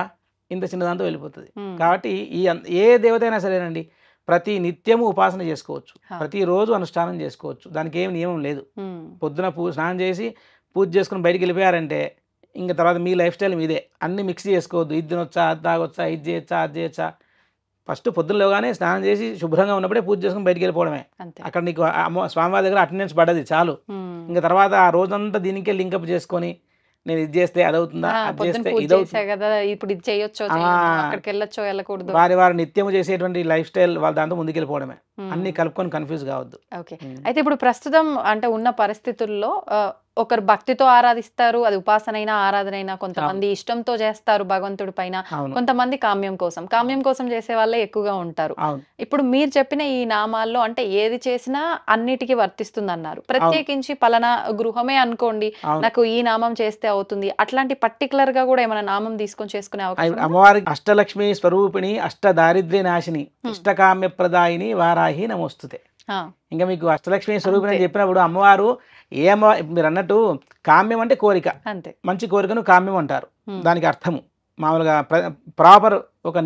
ఇంత చిన్నదాంతో వెళ్ళిపోతుంది. కాబట్టి ఏ దేవత అయినా సరేనండి ప్రతి నిత్యము ఉపాసన చేసుకోవచ్చు, ప్రతిరోజు అనుష్ఠానం చేసుకోవచ్చు. దానికి ఏమి నియమం లేదు. పొద్దున స్నానం చేసి పూజ చేసుకుని బయటికి వెళ్ళిపోయారంటే ఇంకా తర్వాత మీ లైఫ్ స్టైల్ మీదే. అన్ని మిక్స్ చేసుకోవద్దు. ఇది తినొచ్చా, అది తాగొచ్చా, ఇది చేయొచ్చా, అది చేయొచ్చా. ఫస్ట్ పొద్దున్నలోగానే స్నానం చేసి శుభ్రంగా ఉన్నప్పుడే పూజ చేసుకుని బయటికి వెళ్ళిపోవడమే. అక్కడ నీకు స్వామివారి దగ్గర అటెండెన్స్ పడ్డది చాలు. ఇంకా తర్వాత ఆ రోజంతా దీనికే లింకప్ చేసుకొని నేను ఇది చేస్తే అదవుతుందా, అది చేస్తే వారి నిత్యము చేసేటువంటి లైఫ్ స్టైల్ వాళ్ళ దాంతో ముందుకెళ్ళిపోవడమే. అన్ని కలుపుకొని కన్ఫ్యూజ్ కావద్దు. ఓకే, అయితే ఇప్పుడు ప్రస్తుతం అంటే ఉన్న పరిస్థితుల్లో ఒకరు భక్తితో ఆరాధిస్తారు, అది ఉపాసనైనా ఆరాధనైనా. కొంతమంది ఇష్టంతో చేస్తారు భగవంతుడి పైన, కొంతమంది కామ్యం కోసం చేసే వాళ్ళే ఎక్కువగా ఉంటారు. ఇప్పుడు మీరు చెప్పిన ఈ నామాల్లో అంటే ఏది చేసినా అన్నిటికీ వర్తిస్తుంది అన్నారు. ప్రత్యేకించి పలానా గృహమే అనుకోండి, నాకు ఈ నామం చేస్తే అవుతుంది, అట్లాంటి పర్టికులర్ గా కూడా ఏమైనా నామం తీసుకొని చేసుకునే అవకాశం? అమ్మవారికి అష్టలక్ష్మి స్వరూపిణి, అష్ట దారిద్ర్య నాశిని, ఇష్టకామ్య ప్రదాయిని వారాహి నమోస్తుతే. ఇంకా మీకు అష్టలక్ష్మి స్వరూపిణి అని చెప్పినప్పుడు అమ్మవారు మీరు అన్నట్టు కామ్యం అంటే కోరిక, అంతే. మంచి కోరికను కామ్యం అంటారు. దానికి అర్థము మామూలుగా ప్రాపర్ ఒక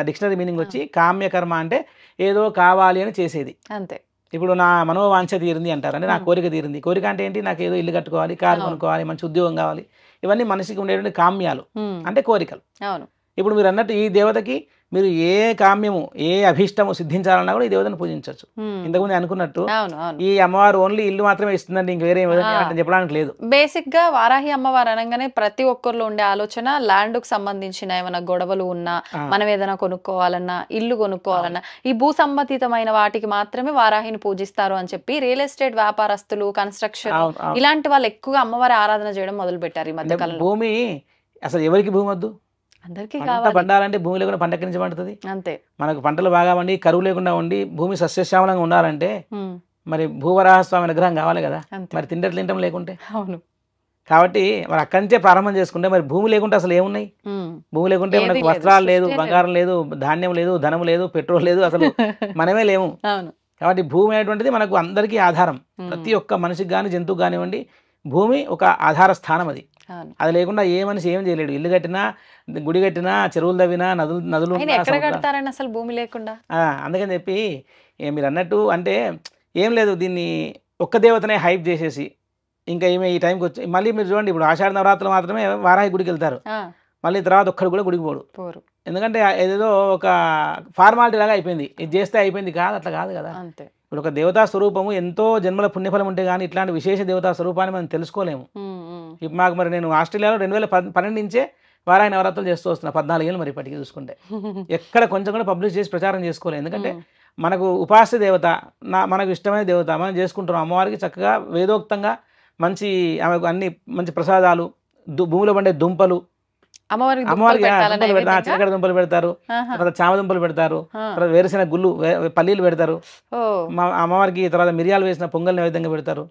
డిక్షనరీ మీనింగ్ వచ్చి కామ్యకర్మ అంటే ఏదో కావాలి అని చేసేది, అంతే. ఇప్పుడు నా మనోవాంఛ తీరింది అంటారు, అంటే నా కోరిక తీరింది. కోరిక అంటే ఏంటి? నాకు ఏదో ఇల్లు కట్టుకోవాలి, కారు కొనుక్కోవాలి, మంచి ఉద్యోగం కావాలి. ఇవన్నీ మనిషికి ఉండేటువంటి కామ్యాలు, అంటే కోరికలు. ఇప్పుడు మీరు అన్నట్టు ఈ దేవతకి మీరు ఏ కామ్యము, ఏ అభీష్టము సిద్ధించాలన్నా కూడా ఈ దేవతను పూజించవచ్చు. ఇంతకుముందు అనుకున్నట్టు ఈ అమ్మవారు ఓన్లీ ఇల్లు మాత్రమే ఇస్తుందండి, ఇంక వేరే చెప్పడానికి లేదు. బేసిక్ గా వారాహి అమ్మవారు అనగానే ప్రతి ఒక్కరిలో ఉండే ఆలోచన ల్యాండ్ కు సంబంధించిన ఏమైనా గొడవలు ఉన్నా, మనం ఏదైనా కొనుక్కోవాలన్నా, ఇల్లు కొనుక్కోవాలన్నా ఈ భూ సంబంధితమైన వాటికి మాత్రమే వారాహిని పూజిస్తారు అని చెప్పి రియల్ ఎస్టేట్ వ్యాపారస్తులు, కన్స్ట్రక్షన్ ఇలాంటి వాళ్ళు ఎక్కువగా అమ్మవారి ఆరాధన చేయడం మొదలు పెట్టారు ఈ మధ్య కాలంలో. భూమి అసలు ఎవరికి భూమి వద్దు? అందరికీ పండాలంటే భూమి లేకుండా పంట ఎక్కడి నుంచి పండుతుంది? అంతే. మనకు పంటలు బాగా వండి, కరువు లేకుండా ఉండి, భూమి సస్యశ్యామలంగా ఉండాలంటే మరి భూవరాహస్వామి విగ్రహం కావాలి కదా. మరి తింటం లేకుంటే. అవును. కాబట్టి మరి అక్కడి నుంచే ప్రారంభం చేసుకుంటే మరి భూమి లేకుంటే అసలు ఏమున్నాయి? భూమి లేకుంటే మనకు వస్త్రాలు లేదు, బంగారం లేదు, ధాన్యం లేదు, ధనం లేదు, పెట్రోల్ లేదు, అసలు మనమే లేము. కాబట్టి భూమి అనేటువంటిది మనకు అందరికీ ఆధారం. ప్రతి ఒక్క మనిషికి కానీ జంతువుకి కానివ్వండి భూమి ఒక ఆధార స్థానం. అది లేకుండా ఏ మనిషి ఏం చేయలేడు. ఇల్లు కట్టినా, గుడి కట్టినా, చెరువులు తవ్వినా, నదులు అసలు భూమి లేకుండా. అందుకని చెప్పి మీరు అన్నట్టు అంటే ఏం లేదు, దీన్ని ఒక్క దేవతనే హైప్ చేసేసి ఇంకా ఏమే ఈ టైంకి వచ్చి మళ్ళీ మీరు చూడండి, ఇప్పుడు ఆషాఢ నవరాత్రులు మాత్రమే వారాహి గుడికి వెళ్తారు, మళ్ళీ తర్వాత ఒక్కడు కూడా గుడికి పోరు. ఎందుకంటే ఏదేదో ఒక ఫార్మాలిటీ లాగా అయిపోయింది, ఇది చేస్తే అయిపోయింది కాదు, అట్లా కాదు కదా. ఇప్పుడు ఒక దేవతా స్వరూపము ఎంతో జన్మల పుణ్యఫలం ఉంటే కానీ ఇట్లాంటి విశేష దేవతా స్వరూపాన్ని మనం తెలుసుకోలేము. ఇప్పుడు మాకు మరి నేను ఆస్ట్రేలియాలో 2012 నుంచే వారాహి నవరాత్రులు చేస్తూ వస్తున్నా, 14 ఏళ్ళు మరి ఇప్పటికీ చూసుకుంటే ఎక్కడ కొంచెం కూడా పబ్లిష్ చేసి ప్రచారం చేసుకోలేదు. ఎందుకంటే మనకు ఉపాస్య దేవత, మనకు ఇష్టమైన దేవత, మనం చేసుకుంటున్నాం. అమ్మవారికి చక్కగా వేదోక్తంగా మంచి ఆమెకు అన్ని మంచి ప్రసాదాలు, భూమిలో పండే దుంపలు, అమ్మవారికి చిలకడ దుంపలు పెడతారు, తర్వాత చామ దుంపలు పెడతారు, తర్వాత వేరుశెనగ గుళ్ళు, పల్లీలు పెడతారు. అమ్మవారికి తర్వాత మిరియాలు వేసిన పొంగల్ నైవేద్యంగా పెడతారు.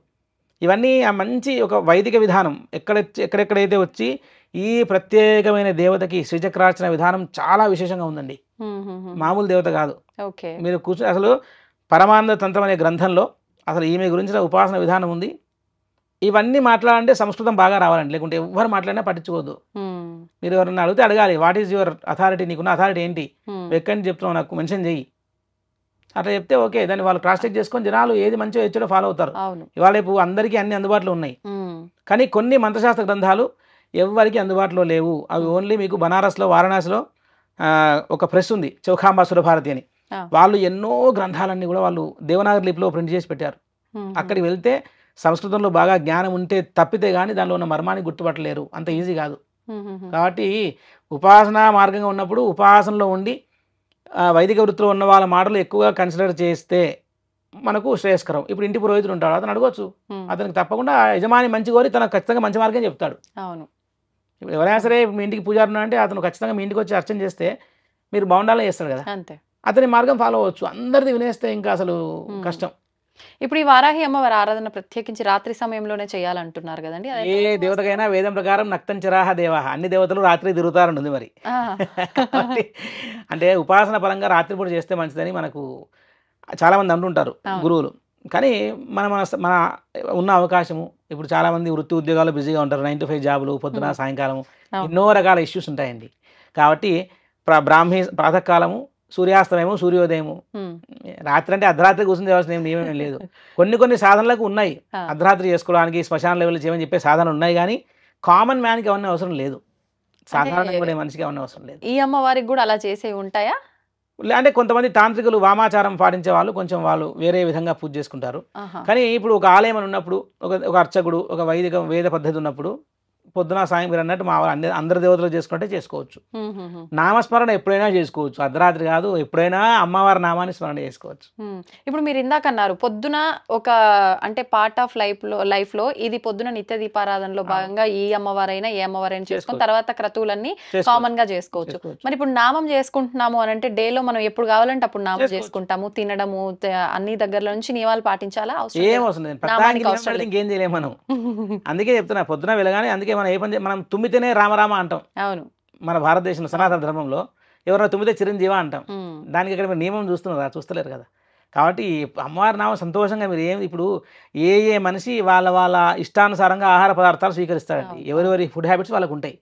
ఇవన్నీ ఆ మంచి ఒక వైదిక విధానం. ఎక్కడెక్కడైతే వచ్చి ఈ ప్రత్యేకమైన దేవతకి శ్రీచక్రార్చన విధానం చాలా విశేషంగా ఉందండి, మామూలు దేవత కాదు. మీరు కూర్చొని అసలు పరమానంద తంత్రం అనే గ్రంథంలో అసలు ఈమె గురించిన ఉపాసన విధానం ఉంది. ఇవన్నీ మాట్లాడాలంటే సంస్కృతం బాగా రావాలండి, లేకుంటే ఎవరు మాట్లాడినా పట్టించుకోవద్దు. మీరు ఎవరన్నా అడిగితే అడగాలి, వాట్ ఈజ్ యువర్ అథారిటీ, నీకున్న అథారిటీ ఏంటి, ఎక్కడి నుంచి చెప్తున్నావు నాకు మెన్షన్ చెయ్యి. అట్లా చెప్తే ఓకే, దాన్ని వాళ్ళు క్రాస్ చెక్ చేసుకొని జనాలు ఏది మంచిగా వచ్చాడో ఫాలో అవుతారు. ఇవాళ రేపు అందరికీ అన్ని అందుబాటులో ఉన్నాయి, కానీ కొన్ని మంత్రశాస్త్ర గ్రంథాలు ఎవరికి అందుబాటులో లేవు. అవి ఓన్లీ మీకు బనారస్లో, వారణాసిలో ఒక ప్రెస్ ఉంది, చౌఖాంబా సురభారతి అని, వాళ్ళు ఎన్నో గ్రంథాలన్నీ కూడా వాళ్ళు దేవనాగరి లిపిలో ప్రింట్ చేసి పెట్టారు. అక్కడికి వెళ్తే సంస్కృతంలో బాగా జ్ఞానం ఉంటే తప్పితే కానీ దానిలో ఉన్న మర్మాన్ని గుర్తుపట్టలేరు, అంత ఈజీ కాదు. కాబట్టి ఉపాసనా మార్గంగా ఉన్నప్పుడు ఉపాసనలో ఉండి వైదిక వృత్తిలో ఉన్న వాళ్ళ మాటలు ఎక్కువగా కన్సిడర్ చేస్తే మనకు శ్రేయస్కరం. ఇప్పుడు ఇంటి పురోహితుడు ఉంటాడు, అతను అడగొచ్చు, అతనికి తప్పకుండా యజమాని మంచి కోరి తనకు ఖచ్చితంగా మంచి మార్గం చెప్తాడు. అవును. ఇప్పుడు ఎవరైనా సరే మీ ఇంటికి పూజారున్నా అంటే అతను ఖచ్చితంగా మీ ఇంటికి వచ్చి అర్చన చేస్తే మీరు బాగుండాలని చేస్తాడు కదా, అంతే. అతని మార్గం ఫాలో అవ్వచ్చు. అందరిది వినేస్తే ఇంకా అసలు కష్టం. ఇప్పుడు ఈ వారాహి అమ్మవారి ఆరాధన ప్రత్యేకించి రాత్రి సమయంలోనే చేయాలంటున్నారు కదండి. ఏ దేవతకైనా వేదం ప్రకారం నక్తం చిరాహ దేవ, అన్ని దేవతలు రాత్రి తిరుగుతారంటుంది మరి. అంటే ఉపాసన పరంగా రాత్రిపూట చేస్తే మంచిదని మనకు చాలామంది అంటుంటారు గురువులు. కానీ మన మన ఉన్న అవకాశము, ఇప్పుడు చాలామంది వృత్తి ఉద్యోగాలు బిజీగా ఉంటారు, 9 to 5 జాబులు, పొద్దున సాయంకాలం ఎన్నో రకాల ఇష్యూస్ ఉంటాయండి. కాబట్టి బ్రాహ్మీ ప్రాతకాలము, సూర్యాస్తమయము, సూర్యోదయము, రాత్రి అంటే అర్ధరాత్రి కూర్చుని చేయాల్సిన నియమం లేదు. కొన్ని సాధనలకు ఉన్నాయి, అర్ధరాత్రి చేసుకోవడానికి శ్మశాన లెవెల్ చేయమని చెప్పే సాధనలు ఉన్నాయి. కానీ కామన్ మ్యాన్కి అవన్నీ అవసరం లేదు, సాధారణంగా కూడా మనిషికి అవన్నీ అవసరం లేదు. ఈ అమ్మవారికి కూడా అలా చేసేవి ఉంటాయా? అంటే కొంతమంది తాంత్రికులు వామాచారం పాటించే వాళ్ళు కొంచెం వాళ్ళు వేరే విధంగా పూజ చేసుకుంటారు. కానీ ఇప్పుడు ఒక ఆలయం అని ఉన్నప్పుడు, ఒక అర్చకుడు, ఒక వేద పద్ధతి ఉన్నప్పుడు పొద్దున సాయం మీరు అన్నట్టు మా అందరి దేవతలు చేసుకుంటే చేసుకోవచ్చు. నామస్మరణ ఎప్పుడైనా చేసుకోవచ్చు, అర్ధరాత్రి కాదు, ఎప్పుడైనా అమ్మవారి నామాన్ని స్మరణ చేసుకోవచ్చు. ఇప్పుడు మీరు ఇందాక అన్నారు పొద్దున ఒక అంటే పార్ట్ ఆఫ్ లైఫ్ లో ఇది పొద్దున నిత్య దీపారాధనలో భాగంగా ఈ అమ్మవారైనా ఏ అమ్మవారైనా చేసుకొని తర్వాత క్రతువులన్నీ కామన్ గా చేసుకోవచ్చు. మరి ఇప్పుడు నామం చేసుకుంటున్నాము అని అంటే డేలో మనం ఎప్పుడు కావాలంటే అప్పుడు నామం చేసుకుంటాము, తినడము అన్ని దగ్గర నుంచి నియమాలు పాటించాలా? ఇంకేం చేయలేము మనం. అందుకే చెప్తున్నా పొద్దున వెళ్ళగానే, అందుకే మనం ఏ పని మనం తుమ్మితేనే రామరామ అంటాం. అవును, మన భారతదేశంలో సనాతన ధర్మంలో ఎవరైనా తుమ్మితే చిరంజీవ అంటాం. దానికి ఇక్కడ మీరు నియమం చూస్తున్నారా? చూస్తలేరు కదా. కాబట్టి అమ్మవారి నామం సంతోషంగా మీరు ఇప్పుడు ఏ మనిషి వాళ్ళ ఇష్టానుసారంగా ఆహార పదార్థాలు స్వీకరిస్తారండి. ఎవరెవరి ఫుడ్ హ్యాబిట్స్ వాళ్ళకు ఉంటాయి.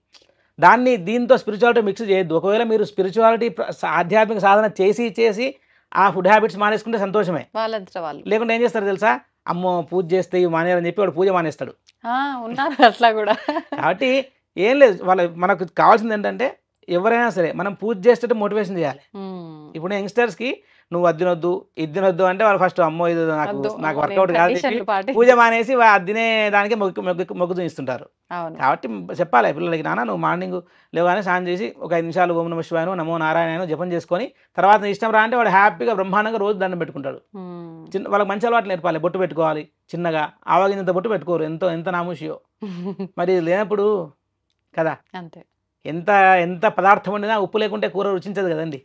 దీంతో స్పిరిచువాలిటీ మిక్స్ చేయొద్దు. ఒకవేళ మీరు స్పిరిచువాలిటీ ఆధ్యాత్మిక సాధన చేసి ఆ ఫుడ్ హ్యాబిట్స్ మానేసుకుంటే సంతోషమే. లేకుంటే ఏం చేస్తారు తెలుసా? అమ్మో పూజ చేస్తే ఇవి మానేయాలని చెప్పి వాడు పూజ మానేస్తాడు. ఉన్నారు అట్లా కూడా. కాబట్టి ఏం లేదు, మనకు కావాల్సింది ఏంటంటే ఎవరైనా సరే మనం పూజ చేస్తే మోటివేషన్ చేయాలి. ఇప్పుడు యంగ్స్టర్స్కి నువ్వు అది తినొద్దు ఇది తినొద్దు అంటే వాళ్ళు ఫస్ట్ అమ్మో ఇది నాకు వర్కౌట్ కాదు పూజ మానేసి అది తినే దానికి మొగ్గు చూపిస్తుంటారు. కాబట్టి చెప్పాలి పిల్లలకి, నాన్న నువ్వు మార్నింగ్ లేవగానే స్నానం చేసి ఒక 5 నిమిషాలు ఓం నమః శివాయ నమో నారాయణ జపం చేసుకొని తర్వాత ఇష్టం రా అంటే వాడు హ్యాపీగా బ్రహ్మాండంగా రోజు దండం పెట్టుకుంటాడు. వాళ్ళకి మంచి అలవాట్లు నేర్పాలి. బొట్టు పెట్టుకోవాలి, చిన్నగా ఆవాగినంత బొట్టు పెట్టుకోరు, ఎంత నామూషియో. మరి లేనప్పుడు కదా, అంతే. ఎంత పదార్థం వండినా ఉప్పు లేకుంటే కూర రుచించదు కదండి.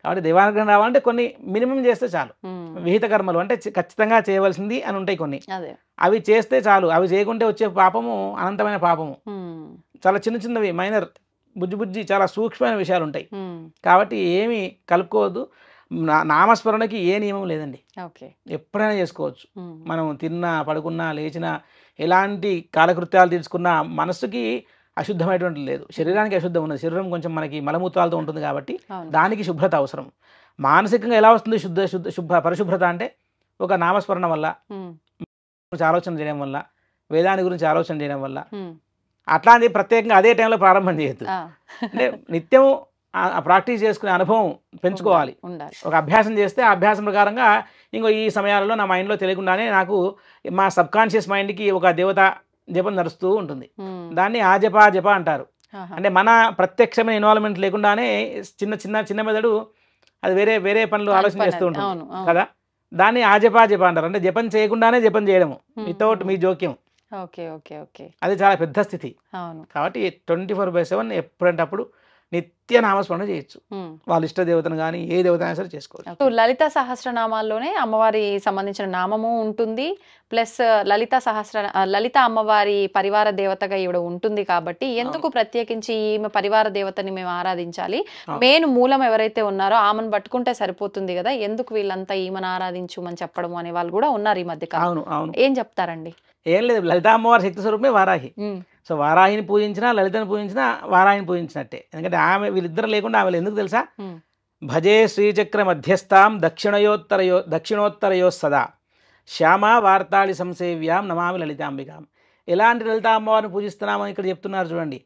కాబట్టి దైవానుగ్రహం రావాలంటే కొన్ని మినిమం చేస్తే చాలు. విహిత కర్మలు అంటే ఖచ్చితంగా చేయవలసింది అని ఉంటాయి కొన్ని, అవి చేస్తే చాలు. అవి చేయకుంటే వచ్చే పాపము అనంతమైన పాపము. చాలా చిన్నవి మైనర్ బుజ్జి చాలా సూక్ష్మమైన విషయాలు ఉంటాయి. కాబట్టి ఏమి కలుపుకోవద్దు. నామస్మరణకి ఏ నియమం లేదండి, ఎప్పుడైనా చేసుకోవచ్చు. మనం తిన్నా పడుకున్నా లేచినా ఎలాంటి కాలకృత్యాలు తీసుకున్నా మనసుకి అశుద్ధమైనటువంటి లేదు, శరీరానికి అశుద్ధం ఉన్నది. శరీరం కొంచెం మనకి మలమూత్రాలతో ఉంటుంది కాబట్టి దానికి శుభ్రత అవసరం. మానసికంగా ఎలా వస్తుంది పరిశుభ్రత అంటే ఒక నామస్మరణ వల్ల, ఆలోచన చేయడం వల్ల, వేదాన్ని గురించి ఆలోచన చేయడం వల్ల. అట్లాంటి ప్రత్యేకంగా అదే టైంలో ప్రారంభం చేయొద్దు. అంటే నిత్యం ప్రాక్టీస్ చేసుకునే అనుభవం పెంచుకోవాలి. ఒక అభ్యాసం చేస్తే ఆ అభ్యాసం ప్రకారంగా ఈ సమయాలలో నా మైండ్లో తెలియకుండానే నాకు మా సబ్కాన్షియస్ మైండ్కి ఒక దేవత జపం నడుస్తూ ఉంటుంది. దాన్ని జప అంటారు. అంటే మన ప్రత్యక్షమైన ఇన్వాల్వ్మెంట్ లేకుండానే చిన్న మెదడు అది వేరే పనులు ఆలోచన చేస్తూ ఉంటుంది కదా, దాన్ని జప అంటారు. అంటే జపం చేయకుండానే జపం చేయడము, వితౌట్ మీ జోక్యం. అది చాలా పెద్ద స్థితి. కాబట్టి 24/7 ఎప్పుడంటే అప్పుడు నిత్య నామస్మరణ చేయొచ్చు. వాళ్ళ ఇష్ట దేవతను కానీ ఏ దేవత అయినా సరే చేసుకోవచ్చు. లలిత సహస్రనామాల్లోనే అమ్మవారి సంబంధించిన నామము ఉంటుంది, ప్లస్ లలిత అమ్మవారి పరివార దేవతగా ఈవిడ ఉంటుంది. కాబట్టి ఎందుకు ప్రత్యేకించి ఈమె పరివార దేవతని మేము ఆరాధించాలి? మెయిన్ మూలం ఎవరైతే ఉన్నారో ఆమెను పట్టుకుంటే సరిపోతుంది కదా, ఎందుకు వీళ్ళంతా ఈమెను ఆరాధించమని చెప్పడం అనే వాళ్ళు కూడా ఉన్నారు ఈ మధ్య కాలం. ఏం చెప్తారండి? ఏం లేదు, లలిత అమ్మవారి శక్తి స్వరూపమే వారాహి. సో వారాహిని పూజించినా లలితను పూజించినా వారాహిని పూజించినట్టే. ఎందుకంటే వీళ్ళిద్దరు లేకుండా ఆమె ఎందుకు తెలుసా? భజే శ్రీచక్ర మధ్యస్థాం దక్షిణోత్తరయో సదా శ్యామ వార్తాళి సంసేవ్యాం నమామి లలితాంబికాం. ఎలాంటి లలిత అమ్మవారిని పూజిస్తున్నామని ఇక్కడ చెప్తున్నారు చూడండి.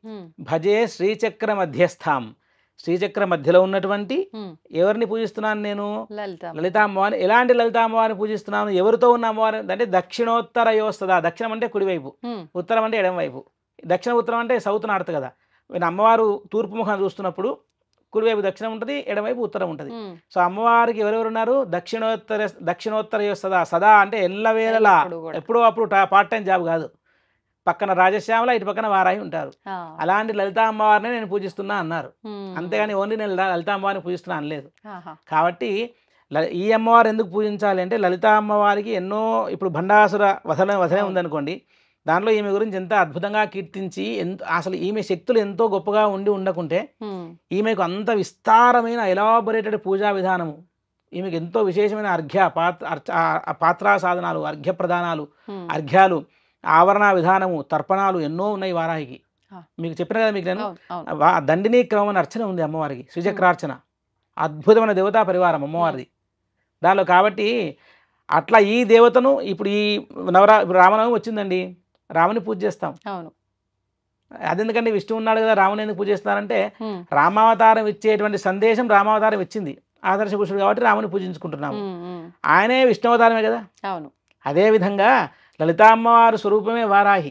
భజే శ్రీచక్ర మధ్యస్థాం, శ్రీచక్ర మధ్యలో ఉన్నటువంటి ఎవరిని పూజిస్తున్నాను నేను? లలిత అమ్మవారిని. ఎలాంటి లలిత అమ్మవారిని పూజిస్తున్నాను? ఎవరితో ఉన్న అమ్మవారి అంటే దక్షిణోత్తర యోస్తదా. దక్షిణం అంటే కుడివైపు, ఉత్తరం అంటే ఎడమవైపు. దక్షిణ ఉత్తరం అంటే సౌత్ నార్త్ కదా. అమ్మవారు తూర్పు ముఖం చూస్తున్నప్పుడు కుడివైపు దక్షిణం ఉంటుంది, ఎడమవైపు ఉత్తరం ఉంటుంది. సో అమ్మవారికి ఎవరెవరు ఉన్నారు? దక్షిణోత్తర యోస్తదా. సదా అంటే ఎల్లవేళలా, ఎప్పుడో అప్పుడు పార్ట్ టైం జాబ్ కాదు. పక్కన రాజశ్యామల, ఇటు పక్కన వారాహి ఉంటారు. అలాంటి లలిత అమ్మవారిని నేను పూజిస్తున్నా అన్నారు. అంతేగాని ఓన్లీ నేను లలిత అమ్మవారిని పూజిస్తున్నా అనలేదు. కాబట్టి ఈ అమ్మవారు ఎందుకు పూజించాలి అంటే లలిత అమ్మవారికి ఎన్నో, ఇప్పుడు భండాసుర వధనే ఉందనుకోండి, దాంట్లో ఈమె గురించి ఎంత అద్భుతంగా కీర్తించి అసలు ఈమె శక్తులు ఎంతో గొప్పగా ఉండకుంటే ఈమెకు అంత విస్తారమైన ఎలాబొరేటెడ్ పూజా విధానము, ఈమెకు ఎంతో విశేషమైన పాత్రా సాధనాలు, అర్ఘ్య ప్రదానాలు, అర్ఘ్యాలు, ఆవరణ విధానము, తర్పణాలు ఎన్నో ఉన్నాయి వారాహికి. మీకు చెప్పిన కదా మీకు నేను, దండిని క్రమమైన అర్చన ఉంది అమ్మవారికి, శ్రీచక్రార్చన. అద్భుతమైన దేవతా పరివారం అమ్మవారిది దానిలో. కాబట్టి అట్లా ఈ దేవతను ఇప్పుడు ఇప్పుడు రామనవమి వచ్చిందండి, రాముని పూజ చేస్తాం. అదెందుకంటే విష్ణు ఉన్నాడు కదా, రాముని ఎందుకు పూజ చేస్తారంటే రామావతారం ఇచ్చేటువంటి సందేశం రామావతారం ఇచ్చింది, ఆదర్శ పురుషుడు కాబట్టి రాముని పూజించుకుంటున్నాము. ఆయనే విష్ణు అవతారమే కదా. అదేవిధంగా లలితామ్మవారు స్వరూపమే వారాహి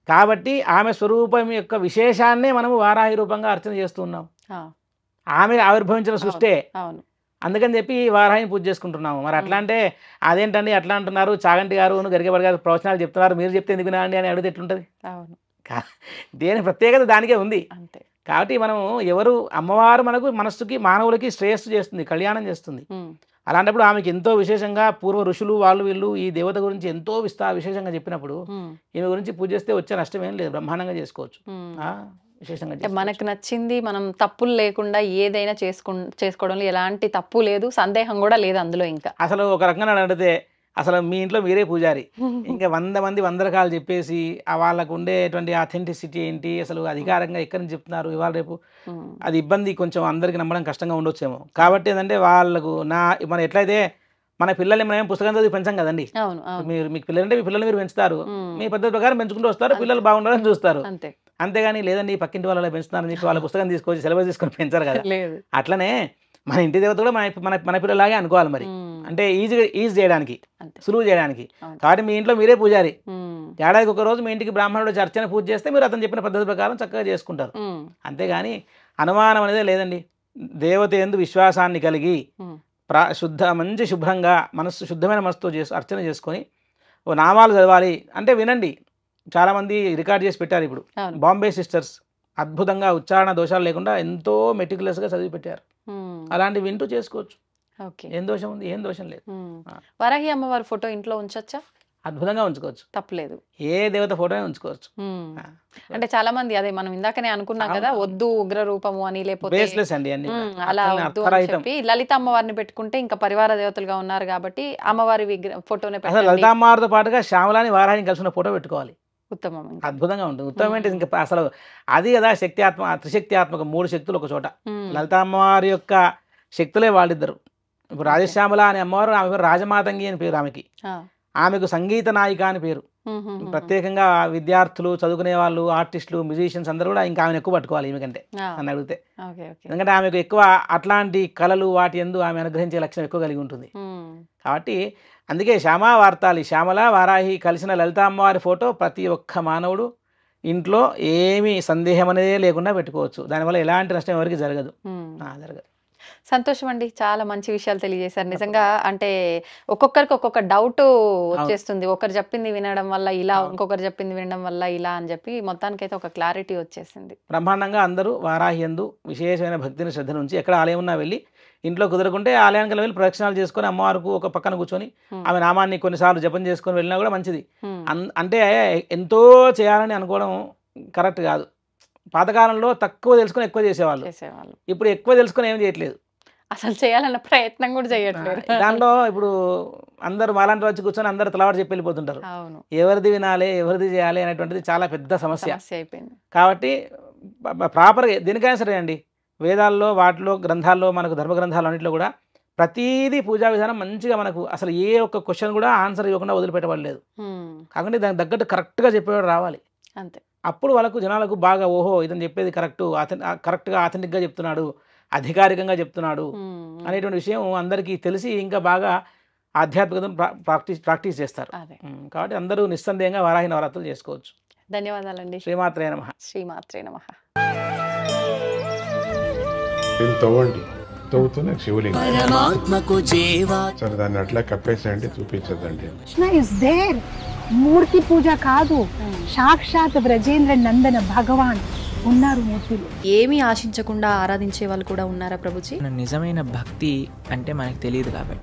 కాబట్టి ఆమె స్వరూపం యొక్క విశేషాన్నే మనము వారాహి రూపంగా అర్చన చేస్తున్నాం. ఆమె ఆవిర్భవించిన సృష్టే, అందుకని చెప్పి వారాహిని పూజ చేసుకుంటున్నాము. మరి అట్లా అంటే అదేంటండి అట్లా అంటున్నారు, చాగంటి గారు గరికబడి గారు ప్రవచనాలు చెప్తున్నారు, మీరు చెప్తే ఎందుకు వినండి అని అడిగితే ఎట్లుంటుంది? దేని ప్రత్యేకత దానికే ఉంది. కాబట్టి మనము ఎవరు అమ్మవారు మనకు మనస్సుకి మానవులకి శ్రేయస్సు చేస్తుంది, కళ్యాణం చేస్తుంది. అలాంటప్పుడు ఆమెకి ఎంతో విశేషంగా పూర్వ ఋషులు వాళ్ళు వీళ్ళు ఈ దేవత గురించి ఎంతో విశేషంగా చెప్పినప్పుడు ఈమె గురించి పూజ చేస్తే వచ్చే నష్టం ఏం లేదు, బ్రహ్మాండంగా చేసుకోవచ్చు. విశేషంగా మనకు నచ్చింది మనం తప్పులు లేకుండా ఏదైనా చేసుకోవడంలో ఎలాంటి తప్పు లేదు, సందేహం కూడా లేదు అందులో. ఇంకా అసలు ఒక రకంగా అడిగితే అసలు మీ ఇంట్లో మీరే పూజారి, ఇంకా 100 మంది 100 రకాలు చెప్పేసి వాళ్ళకు ఉండేటువంటి అథెంటిసిటీ ఏంటి, అసలు అధికారంగా ఎక్కడి నుంచి చెప్తున్నారు ఇవాళ రేపు, అది ఇబ్బంది, కొంచెం అందరికి నమ్మడం కష్టంగా ఉండొచ్చేమో. కాబట్టి ఏంటంటే వాళ్ళకు మనం ఎట్లయితే మన పిల్లల్ని మనం పుస్తకం చదివి పెంచాం కదండి, మీకు పిల్లలు అంటే మీ పిల్లల్ని మీరు పెంచుతారు, మీ పద్ధతి ప్రకారం పెంచుకుంటూ వస్తారు, పిల్లలు బాగుండాలని చూస్తారు. అంతేగాని లేదండి పక్కింటి వాళ్ళ పెంచుతున్నారని చెప్పి వాళ్ళ పుస్తకం తీసుకొచ్చి సిలబస్ తీసుకొని పెంచారు కదా. అట్లనే మన ఇంటి దేవత కూడా మన పిల్లలాగే అనుకోవాలి. మరి అంటే ఈజీ చేయడానికి, సులువు చేయడానికి. కాబట్టి మీ ఇంట్లో మీరే పూజారి, ఏడాదికి ఒక రోజు మీ ఇంటికి బ్రాహ్మణుడు అర్చన పూజ చేస్తే మీరు అతను చెప్పిన పద్ధతి ప్రకారం చక్కగా చేసుకుంటారు. అంతేగాని అనుమానం అనేదే లేదండి. దేవత యందు విశ్వాసాన్ని కలిగి మంచి శుభ్రంగా శుద్ధమైన మనసుతో అర్చన చేసుకొని ఓ నామాలు చదవాలి అంటే వినండి. చాలామంది రికార్డ్ చేసి పెట్టారు. ఇప్పుడు బాంబే సిస్టర్స్ అద్భుతంగా ఉచ్చారణ దోషాలు లేకుండా ఎంతో మెటిక్యులస్గా చదివి పెట్టారు. అలాంటివి వింటూ చేసుకోవచ్చు. ఏం దోషం ఉంది? ఏం దోషం లేదు. వారాహి అమ్మవారి ఫోటో ఇంట్లో ఉంచొచ్చా? అద్భుతంగా ఉంచుకోవచ్చు, తప్పలేదు. ఏ దేవత ఫోటో ఉంచుకోవచ్చు. అంటే చాలా మంది అదే మనం ఇందాకనే అనుకున్నాం కదా, వద్దు ఉగ్ర రూపము అని, లేకపోతే అలా వద్దు అని చెప్పి లలిత అమ్మవారిని పెట్టుకుంటే ఇంకా పరివార దేవతలుగా ఉన్నారు కాబట్టి అమ్మవారి ఫోటోనే పెట్టాలి. లలిత అమ్మవారితో పాటుగా శ్యామలాని వారాహిని కలిసిన ఫోటో పెట్టుకోవాలి, ఉత్తమం, అద్భుతంగా ఉంటుంది. ఉత్తమం అంటే ఇంకా అసలు అది కదా త్రిశక్త్యాత్మక 3 శక్తులు ఒక చోట. లలిత అమ్మవారి యొక్క శక్తులే వాళ్ళిద్దరు. ఇప్పుడు రాజశ్యామల అనే అమ్మవారు, ఆమె పేరు రాజమాతంగి అని పేరు ఆమెకి. ఆమెకు సంగీత నాయిక అని పేరు. ప్రత్యేకంగా విద్యార్థులు, చదువుకునే వాళ్ళు, ఆర్టిస్టులు, మ్యూజిషియన్స్ అందరూ కూడా ఇంకా ఆమెను ఎక్కువ పట్టుకోవాలి ఈమెకంటే అని అడిగితే. ఎందుకంటే ఆమెకు ఎక్కువ అట్లాంటి కళలు వాటి యందు ఆమె అనుగ్రహించే లక్షణం ఎక్కువ కలిగి ఉంటుంది. కాబట్టి అందుకే శ్యామ వార్తాలి, శ్యామల వారాహి కలిసిన లలిత అమ్మవారి ఫోటో ప్రతి ఒక్క మానవుడు ఇంట్లో ఏమీ సందేహం అనేది లేకుండా పెట్టుకోవచ్చు. దానివల్ల ఎలాంటి నష్టం ఎవరికి జరగదు. సంతోషం అండి, చాలా మంచి విషయాలు తెలియజేశారు. నిజంగా అంటే ఒక్కొక్కరికి ఒక్కొక్క డౌట్ వచ్చేస్తుంది. ఒకరు చెప్పింది వినడం వల్ల ఇలా, ఇంకొకరు చెప్పింది వినడం వల్ల ఇలా అని చెప్పి మొత్తానికైతే ఒక క్లారిటీ వచ్చేసింది. బ్రహ్మాండంగా అందరూ వారాహి యందు విశేషమైన భక్తిని శ్రద్ధ నుంచి ఎక్కడ ఆలయం ఉన్నా వెళ్ళి, ఇంట్లో కుదరకుంటే ఆలయానికి వెళ్ళి ప్రదక్షిణాలు చేసుకొని అమ్మవారికి ఒక పక్కన కూర్చొని ఆమె నామాన్ని కొన్నిసార్లు జపం చేసుకొని వెళ్ళినా కూడా మంచిది. అంటే ఎంతో చేయాలని అనుకోవడం కరెక్ట్ కాదు. పాతకాలంలో తక్కువ తెలుసుకొని ఎక్కువ చేసేవాళ్ళు, ఇప్పుడు ఎక్కువ తెలుసుకొని ఏం చేయట్లేదు, అసలు చేయాలన్న ప్రయత్నం కూడా చేయట్లేదు. దాంట్లో ఇప్పుడు అందరు మాలాంటి వచ్చి కూర్చొని అందరు తలవాటు చెప్పి వెళ్ళిపోతుంటారు. ఎవరిది వినాలి, ఎవరిది చేయాలి అనేటువంటిది చాలా పెద్ద సమస్య అయిపోయింది. కాబట్టి ప్రాపర్గా దేనికైనా సరే అండి, వేదాల్లో, వాటిలో, గ్రంథాల్లో, మనకు ధర్మ గ్రంథాలు అన్నింటిలో కూడా ప్రతిదీ పూజా విధానం మంచిగా మనకు అసలు ఏ ఒక్క క్వశ్చన్ కూడా ఆన్సర్ ఇవ్వకుండా వదిలిపెట్టబడలేదు. కాకుండా దానికి తగ్గట్టు కరెక్ట్గా చెప్పేవాడు రావాలి. అంతే. అప్పుడు వాళ్ళకు జనాలకు బాగా ఓహో ఇతను చెప్పేది కరెక్ట్గా ఆథెంటిక్గా చెప్తున్నాడు, అధికారికంగా చెప్తున్నాడు అనేటువంటి విషయం అందరికీ తెలిసి ఇంకా బాగా ఆధ్యాత్మికతను ప్రాక్టీస్ చేస్తారు. కాబట్టి అందరూ నిస్సందేహంగా వారాహి నవరాత్రులు చేసుకోవచ్చు. ధన్యవాదాలండి. శ్రీమాత్రే నమః. శ్రీమాత్రే నమః. తవ్వుతున్న శివలింగం సరే దాన్ని అట్లా కప్పేసేయండి, చూపించదండి. Krishna is there. మూర్తి పూజ కాదు, సాక్షాత్ బ్రజేంద్ర నందన భగవాన్ ఉన్నారు మూర్తిలో. ఏమీ ఆశించకుండా ఆరాధించే వాళ్ళు కూడా ఉన్నారా ప్రభుజీ? నిజమైన భక్తి అంటే మనకు తెలియదు కాబట్టి